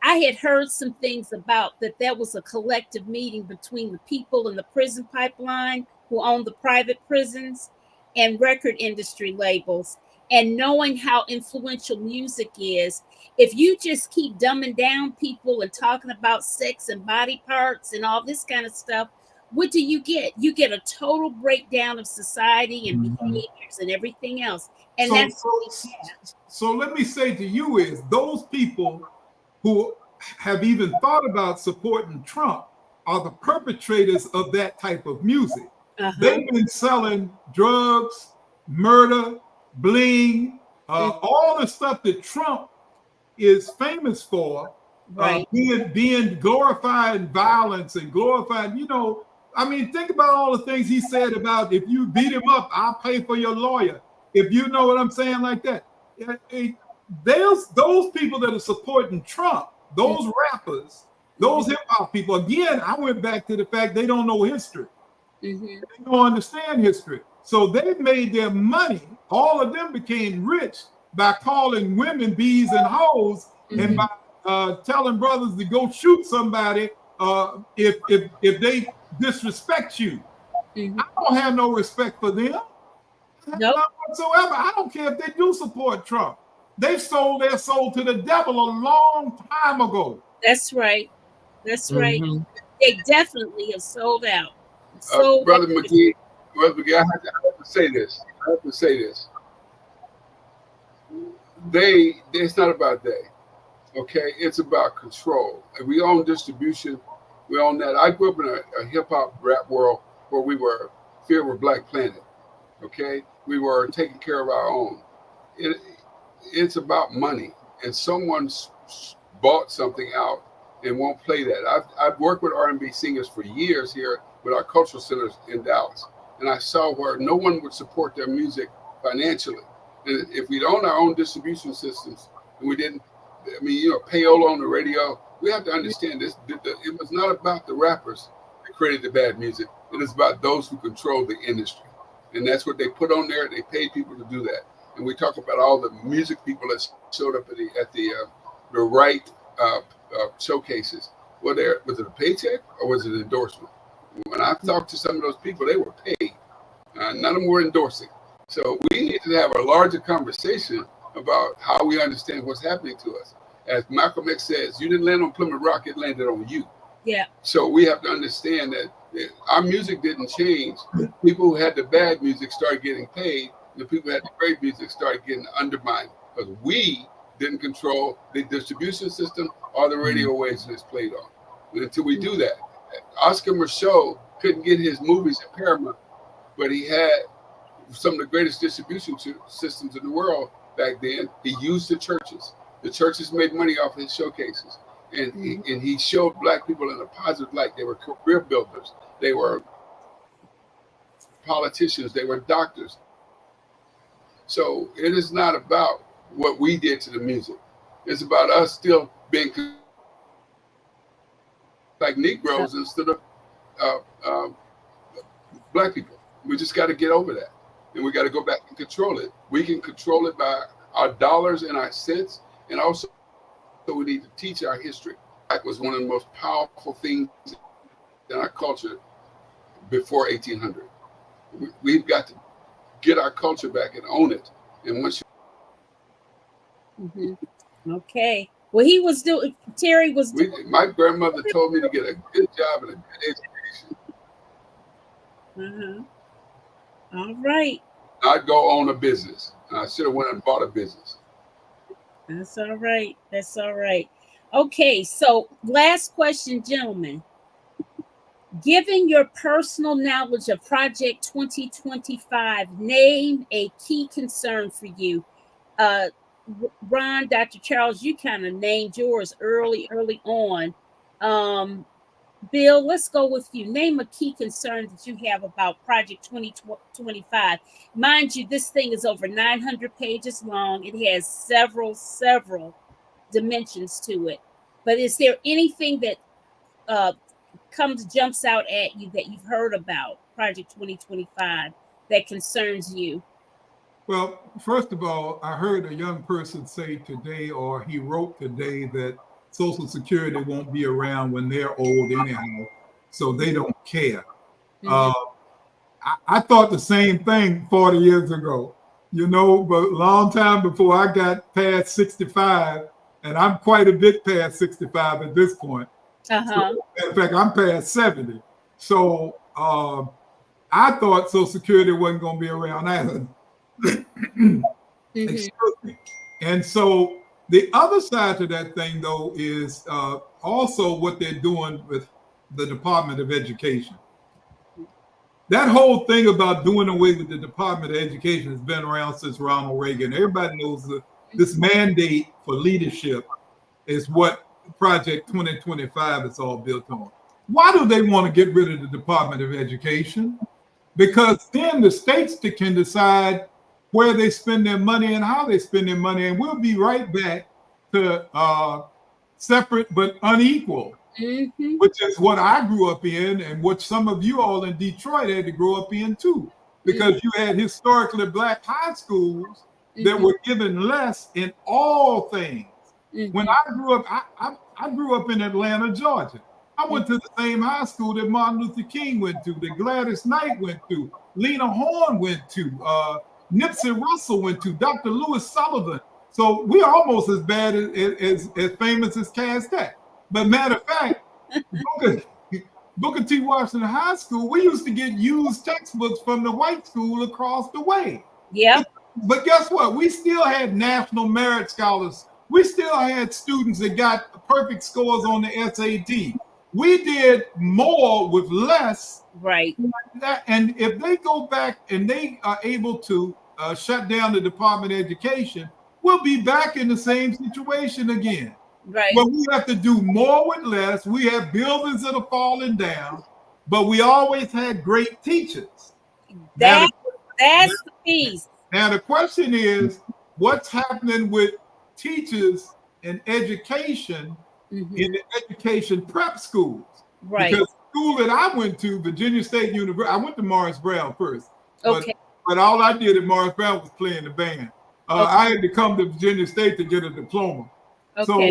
I had heard some things about that there was a collective meeting between the people in the prison pipeline who own the private prisons and record industry labels. and knowing how influential music is, if you just keep dumbing down people and talking about sex and body parts and all this kind of stuff, what do you get? You get a total breakdown of society and behaviors and everything else. And so let me say to you is those people who have even thought about supporting Trump are the perpetrators of that type of music. They've been selling drugs, murder, bling, all the stuff that Trump is famous for, being glorifying violence and glorifying, you know, I mean, think about all the things he said about if you beat him up, I'll pay for your lawyer. If you know what I'm saying like that. Those people that are supporting Trump, those rappers, those hip hop people, again, I went back to the fact they don't know history. They don't understand history. So they've made their money. All of them became rich by calling women bees and hoes and by telling brothers to go shoot somebody if they disrespect you. I don't have no respect for them. None whatsoever. I don't care if they do support Trump. They sold their soul to the devil a long time ago. That's right. That's right. They definitely have sold out. Brother McGee, I have to say this. It's not about they. Okay, it's about control. And we own distribution. We own that. I grew up in a hip hop rap world where we were Fear of Black Planet. Okay, we were taking care of our own. It's about money, and someone bought something out and won't play that. I've worked with R&B singers for years here with our cultural centers in Dallas, and I saw where no one would support their music financially. And if we'd own our own distribution systems and we didn't, I mean, you know, payola on the radio, we have to understand this. It was not about the rappers that created the bad music. It is about those who control the industry. And that's what they put on there. They paid people to do that. And we talk about all the music people that showed up at the right showcases. Was it a paycheck or was it an endorsement? When I talked to some of those people, they were paid. None of them were endorsing. So we need to have a larger conversation about how we understand what's happening to us. As Malcolm X says, you didn't land on Plymouth Rock, it landed on you. Yeah. So we have to understand that our music didn't change. People who had the bad music started getting paid. The people who had the great music started getting undermined because we didn't control the distribution system or the radio waves it's played on. And until we do that, Oscar Micheaux couldn't get his movies at Paramount, but he had some of the greatest distribution systems in the world back then. He used the churches. The churches made money off his showcases. And he showed Black people in a positive light. They were career builders. They were politicians. They were doctors. So it is not about what we did to the music. It's about us still being like Negroes instead of Black people. We just got to get over that. And we got to go back and control it. We can control it by our dollars and our cents. And also, we need to teach our history. That was one of the most powerful things in our culture before 1800. We've got to get our culture back and own it. And once Okay. Well, Terry was doing. My grandmother told me to get a good job and a good education. All right. I'd go own a business. I should have went and bought a business. That's all right. That's all right. Okay. So last question, gentlemen. Given your personal knowledge of Project 2025, name a key concern for you. Ron, Dr. Charles, you kind of named yours early on. Bill, let's go with you. Name a key concern that you have about Project 2025. Mind you, this thing is over 900 pages long. It has several dimensions to it. But is there anything that jumps out at you that you've heard about Project 2025 that concerns you? Well, first of all, I heard a young person say today, or he wrote today, that Social Security won't be around when they're old anyhow, so they don't care. I thought the same thing 40 years ago. but a long time before I got past 65, and I'm quite a bit past 65 at this point. Uh-huh. So, in fact, I'm past 70. So I thought Social Security wasn't going to be around either. Excuse me. And so the other side to that thing, though, is also what they're doing with the Department of Education. That whole thing about doing away with the Department of Education has been around since Ronald Reagan. Everybody knows that this mandate for leadership is what Project 2025 is all built on. Why do they want to get rid of the Department of Education? Because then the states can decide where they spend their money and how they spend their money. And we'll be right back to separate but unequal, which is what I grew up in and what some of you all in Detroit had to grow up in too. Because you had historically Black high schools that were given less in all things. When I grew up, I grew up in Atlanta, Georgia. I went to the same high school that Martin Luther King went to, that Gladys Knight went to, Lena Horne went to, Nipsey Russell went to, Dr. Lewis Sullivan. So we're almost as bad as famous as Cass Tech. But matter of fact, Booker T. Washington High School, we used to get used textbooks from the white school across the way. Yeah. But guess what? We still had national merit scholars. We still had students that got perfect scores on the SAT. We did more with less. Right. And if they go back and they are able to shut down the Department of Education, we'll be back in the same situation again. Right. But we have to do more with less. We have buildings that are falling down, but we always had great teachers. That's the piece. Now the question is, what's happening with teachers and education in the education prep schools? Right. Because the school that I went to, Virginia State University, I went to Morris Brown first. Okay. But all I did at Morris Brown was play in the band. I had to come to Virginia State to get a diploma. Okay. So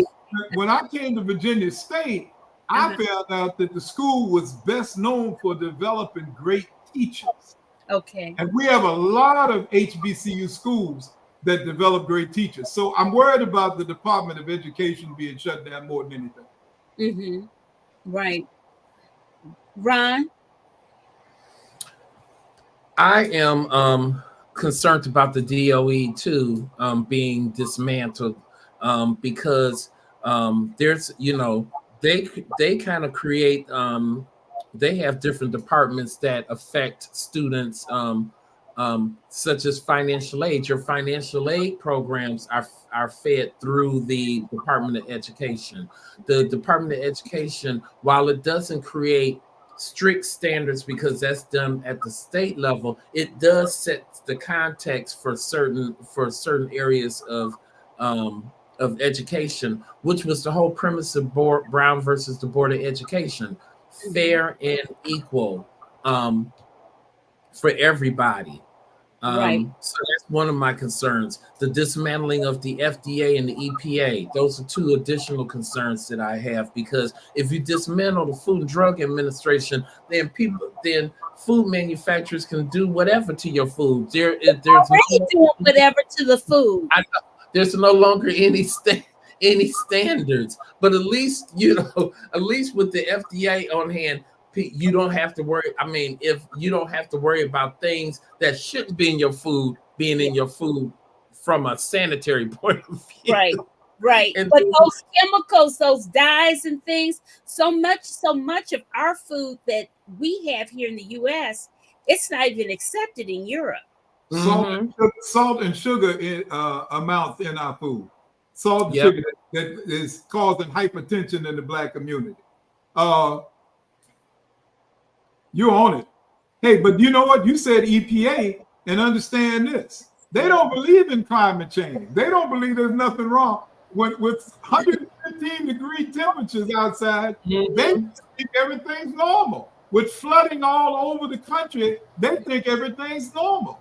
when I came to Virginia State, I found out that the school was best known for developing great teachers. Okay. And we have a lot of HBCU schools that develop great teachers. So I'm worried about the Department of Education being shut down more than anything. Right. Ron? I am concerned about the DOE too being dismantled because there's, they kind of create, they have different departments that affect students, such as financial aid. Your financial aid programs are fed through the Department of Education. The Department of Education, while it doesn't create strict standards because that's done at the state level, it does set the context for certain areas of education, which was the whole premise of Brown versus the Board of Education, fair and equal for everybody. Right. So that's one of my concerns. The dismantling of the FDA and the EPA. Those are two additional concerns that I have, because if you dismantle the Food and Drug Administration, then food manufacturers can do whatever to your food. There's doing whatever to the food. I know, there's no longer any standards, but at least with the FDA on hand, you don't have to worry. I mean, if you don't have to worry about things that shouldn't be in your food being in your food from a sanitary point of view. Right. And but those chemicals, those dyes and things, so much of our food that we have here in the U.S., it's not even accepted in Europe. Salt and sugar amounts in our food. Salt and sugar that is causing hypertension in the Black community. You own it. Hey, but you know what? You said EPA, and understand this. They don't believe in climate change. They don't believe there's nothing wrong. With 115 degree temperatures outside, they think everything's normal. With flooding all over the country, they think everything's normal.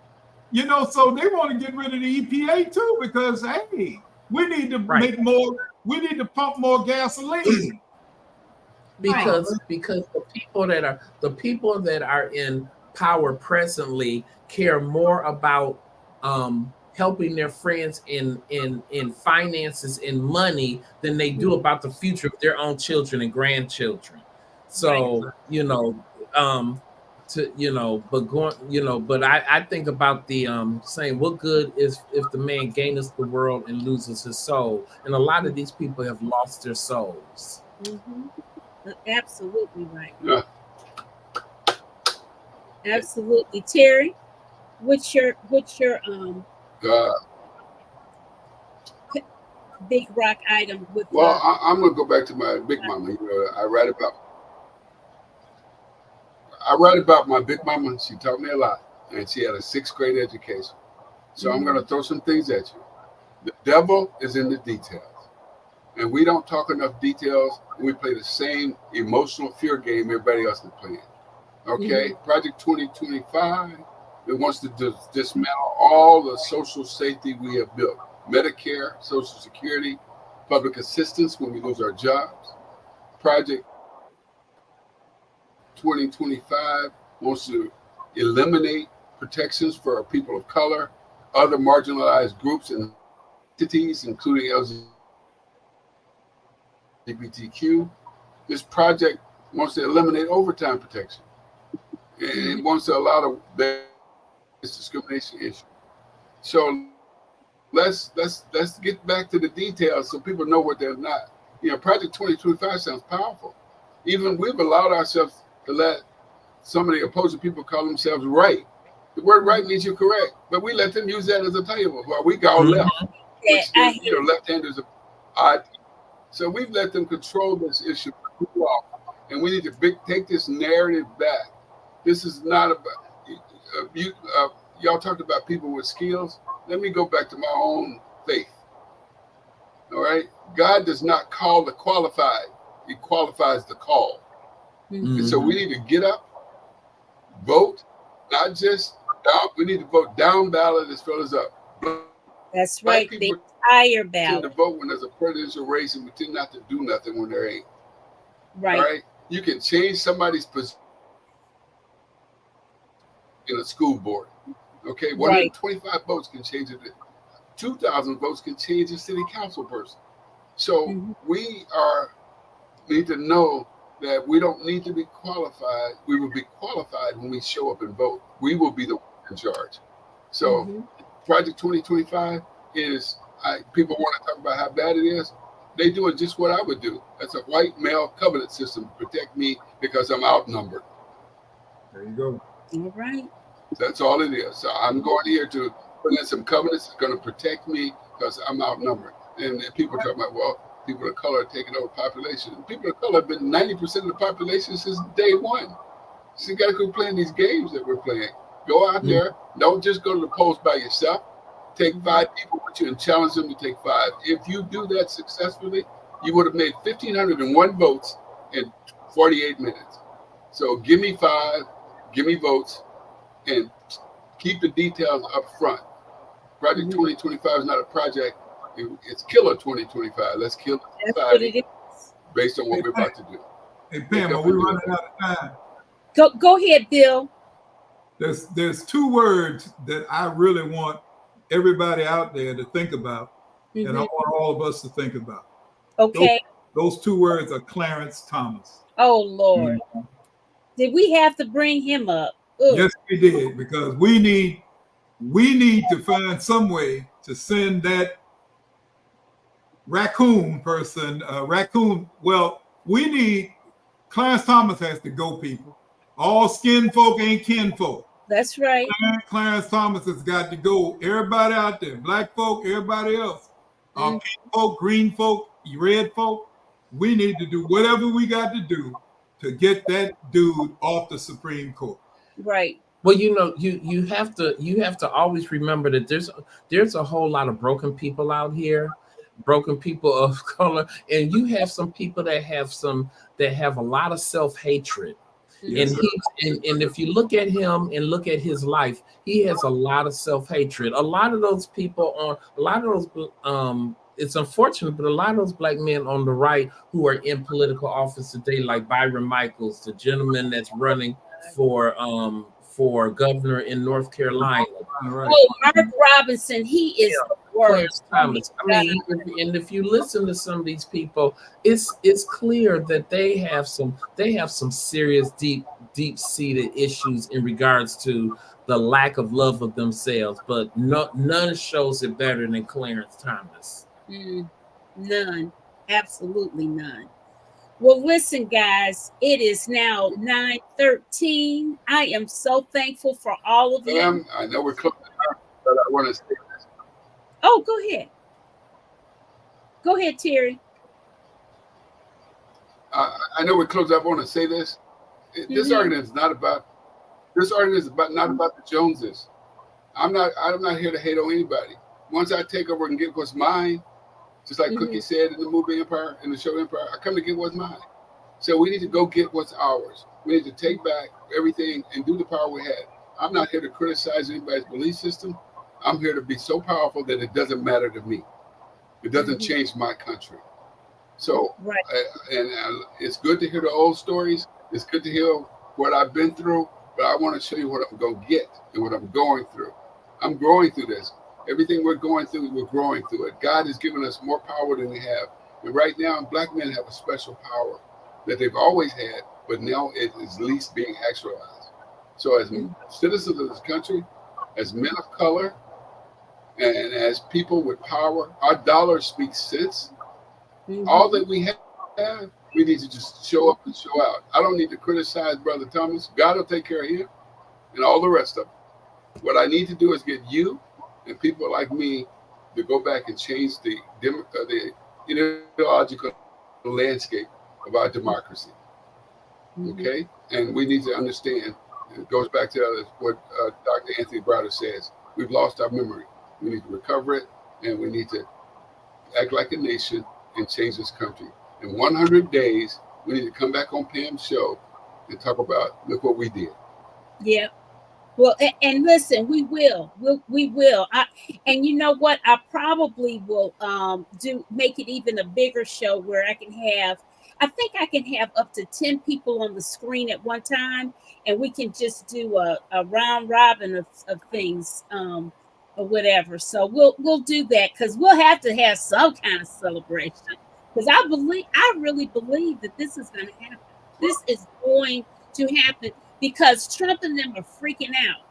So they want to get rid of the EPA too, because hey, we need to make more, we need to pump more gasoline. Because the people that are in power presently care more about helping their friends in finances and money than they do about the future of their own children and grandchildren. So, but I think about the saying, what good is if the man gaineth the world and loses his soul? And a lot of these people have lost their souls. Absolutely right. Yeah. Absolutely. Terry, what's your big rock item with I'm gonna go back to my big mama. I write about my big mama. She taught me a lot, and she had a 6th grade education. So I'm gonna throw some things at you. The devil is in the details, and we don't talk enough details. We play the same emotional fear game everybody else is playing. Okay, Project 2025. It wants to dismantle all the social safety we have built. Medicare, Social Security, public assistance when we lose our jobs. Project 2025 wants to eliminate protections for people of color, other marginalized groups and entities, including LGBTQ. This project wants to eliminate overtime protection. And it wants to allow this discrimination issue. So let's get back to the details so people know what they're not. Project 2025 sounds powerful. Even we've allowed ourselves to let some of the opposing people call themselves right. The word right means you're correct, but we let them use that as a title while we go left. Which left-handers are odd. So we've let them control this issue, and we need to take this narrative back. This is not about y'all talked about people with skills. Let me go back to my own faith. All right. God does not call the qualified. He qualifies the call. And so we need to get up, vote, not just down. We need to vote down ballot as well as up. That's right. The entire ballot. Tend to vote when there's a presidential race and we tend not to do nothing when there ain't. Right. All right. You can change somebody's position in a school board. Okay, 125 votes can change it. 2,000 votes can change a city council person. So we need to know that we don't need to be qualified. We will be qualified when we show up and vote. We will be the one in charge. So Project 2025 is, people want to talk about how bad it is. They doing just what I would do. That's a white male covenant system to protect me because I'm outnumbered. There you go. All right. That's all it is. So I'm going here to put in some covenants that's going to protect me because I'm outnumbered. And people talk about, well, people of color are taking over population. People of color have been 90% of the population since day one. So you got to quit playing these games that we're playing. Go out there. Don't just go to the polls by yourself. Take 5 people with you and challenge them to take 5. If you do that successfully, you would have made 1,501 votes in 48 minutes. So give me 5, give me votes, and keep the details up front. Project 2025 is not a project. It's killer 2025. Let's kill society based on what we're about to do. Hey, Pam, are we running out of time? Go ahead, Bill. There's 2 words that I really want everybody out there to think about, and I want all of us to think about. Okay. Those 2 words are Clarence Thomas. Oh, Lord. Did we have to bring him up? Yes, we did, because we need to find some way to send that raccoon person, well, Clarence Thomas has to go, people. All skin folk ain't kin folk. That's right. Clarence Thomas has got to go. Everybody out there, black folk, everybody else, pink folk, green folk, red folk, we need to do whatever we got to do to get that dude off the Supreme Court. Right. Well, you have to always remember that there's a whole lot of broken people out here, broken people of color, and you have some people that have a lot of self-hatred. Yes, and if you look at him and look at his life, he has a lot of self-hatred. A lot of those people it's unfortunate, but a lot of those black men on the right who are in political office today, like Byron Michaels, the gentleman that's running for for governor in North Carolina. Right. Oh, Mark Robinson, he is the Clarence worst. Thomas. I mean, and if you listen to some of these people, it's clear that they have some serious deep seated issues in regards to the lack of love of themselves. But none shows it better than Clarence Thomas. None, absolutely none. Well, listen, guys, it is now 9:13. I am so thankful for all of you. Ma'am, I know we're close, but I want to say this. Oh, go ahead. Go ahead, Terry. I know we're close. I want to say this. This argument is not about. This argument is not about the Joneses. I'm not here to hate on anybody. Once I take over and get what's mine, just like Cookie said in the movie Empire, in the show Empire, I come to get what's mine. So we need to go get what's ours. We need to take back everything and do the power we had. I'm not here to criticize anybody's belief system. I'm here to be so powerful that it doesn't matter to me. It doesn't change my country. So, right. It's good to hear the old stories. It's good to hear what I've been through, but I want to show you what I'm going to get and what I'm going through. I'm growing through this. Everything we're going through, we're growing through it. God has given us more power than we have. And right now, Black men have a special power that they've always had, but now it is at least being actualized. So as citizens of this country, as men of color, and as people with power, our dollar speaks sense. All that we have, we need to just show up and show out. I don't need to criticize Brother Thomas. God will take care of him and all the rest of them. What I need to do is get you and people like me to go back and change the ideological landscape of our democracy. Okay? And we need to understand, it goes back to what Dr. Anthony Browder says, we've lost our memory. We need to recover it, and we need to act like a nation and change this country. In 100 days, we need to come back on Pam's show and talk about, look what we did. Yeah. Well, and listen, we will. We will. And you know what? I probably will make it even a bigger show where I think I can have up to 10 people on the screen at one time, and we can just do a round robin of things or whatever. So we'll do that, because we'll have to have some kind of celebration. Because I really believe that this is going to happen. This is going to happen because Trump and them are freaking out.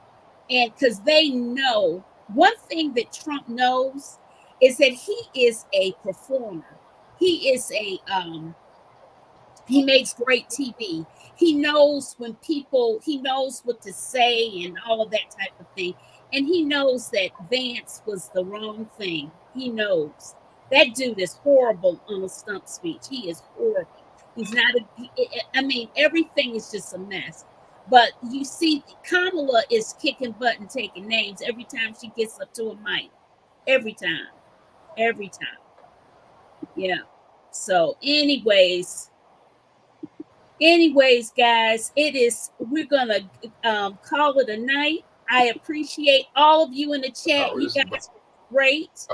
And because they know, one thing that Trump knows is that he is a performer. He is he makes great TV. He knows he knows what to say and all of that type of thing. And he knows that Vance was the wrong thing. He knows. That dude is horrible on a stump speech. He is horrible. He's not everything is just a mess. But you see, Kamala is kicking butt and taking names every time she gets up to a mic. Every time. Yeah. So anyways, guys, we're going to call it a night. I appreciate all of you in the chat. You guys are great.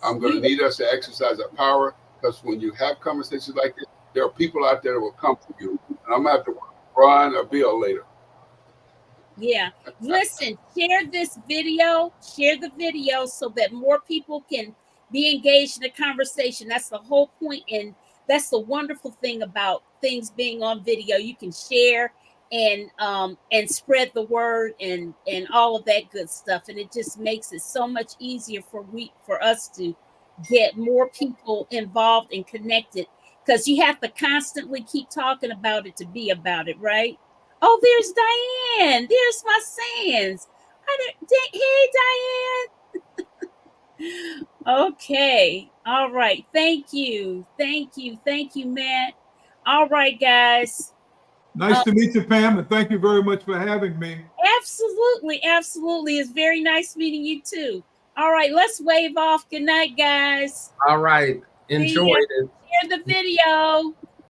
I'm going to need us to exercise our power, because when you have conversations like this, there are people out there that will come for you. And I'm going to have to run a bill later. Yeah. Listen, share this video. Share the video so that more people can be engaged in the conversation. That's the whole point. And that's the wonderful thing about things being on video. You can share and spread the word and all of that good stuff. And it just makes it so much easier for us to get more people involved and connected, because you have to constantly keep talking about it to be about it, right? Oh, there's Diane. There's my Sands. Hey, Diane. Okay. All right. Thank you, Matt. All right, guys. Nice to meet you, Pam, and thank you very much for having me. Absolutely. It's very nice meeting you too. All right, let's wave off. Good night, guys. All right. Enjoy it. Share the video.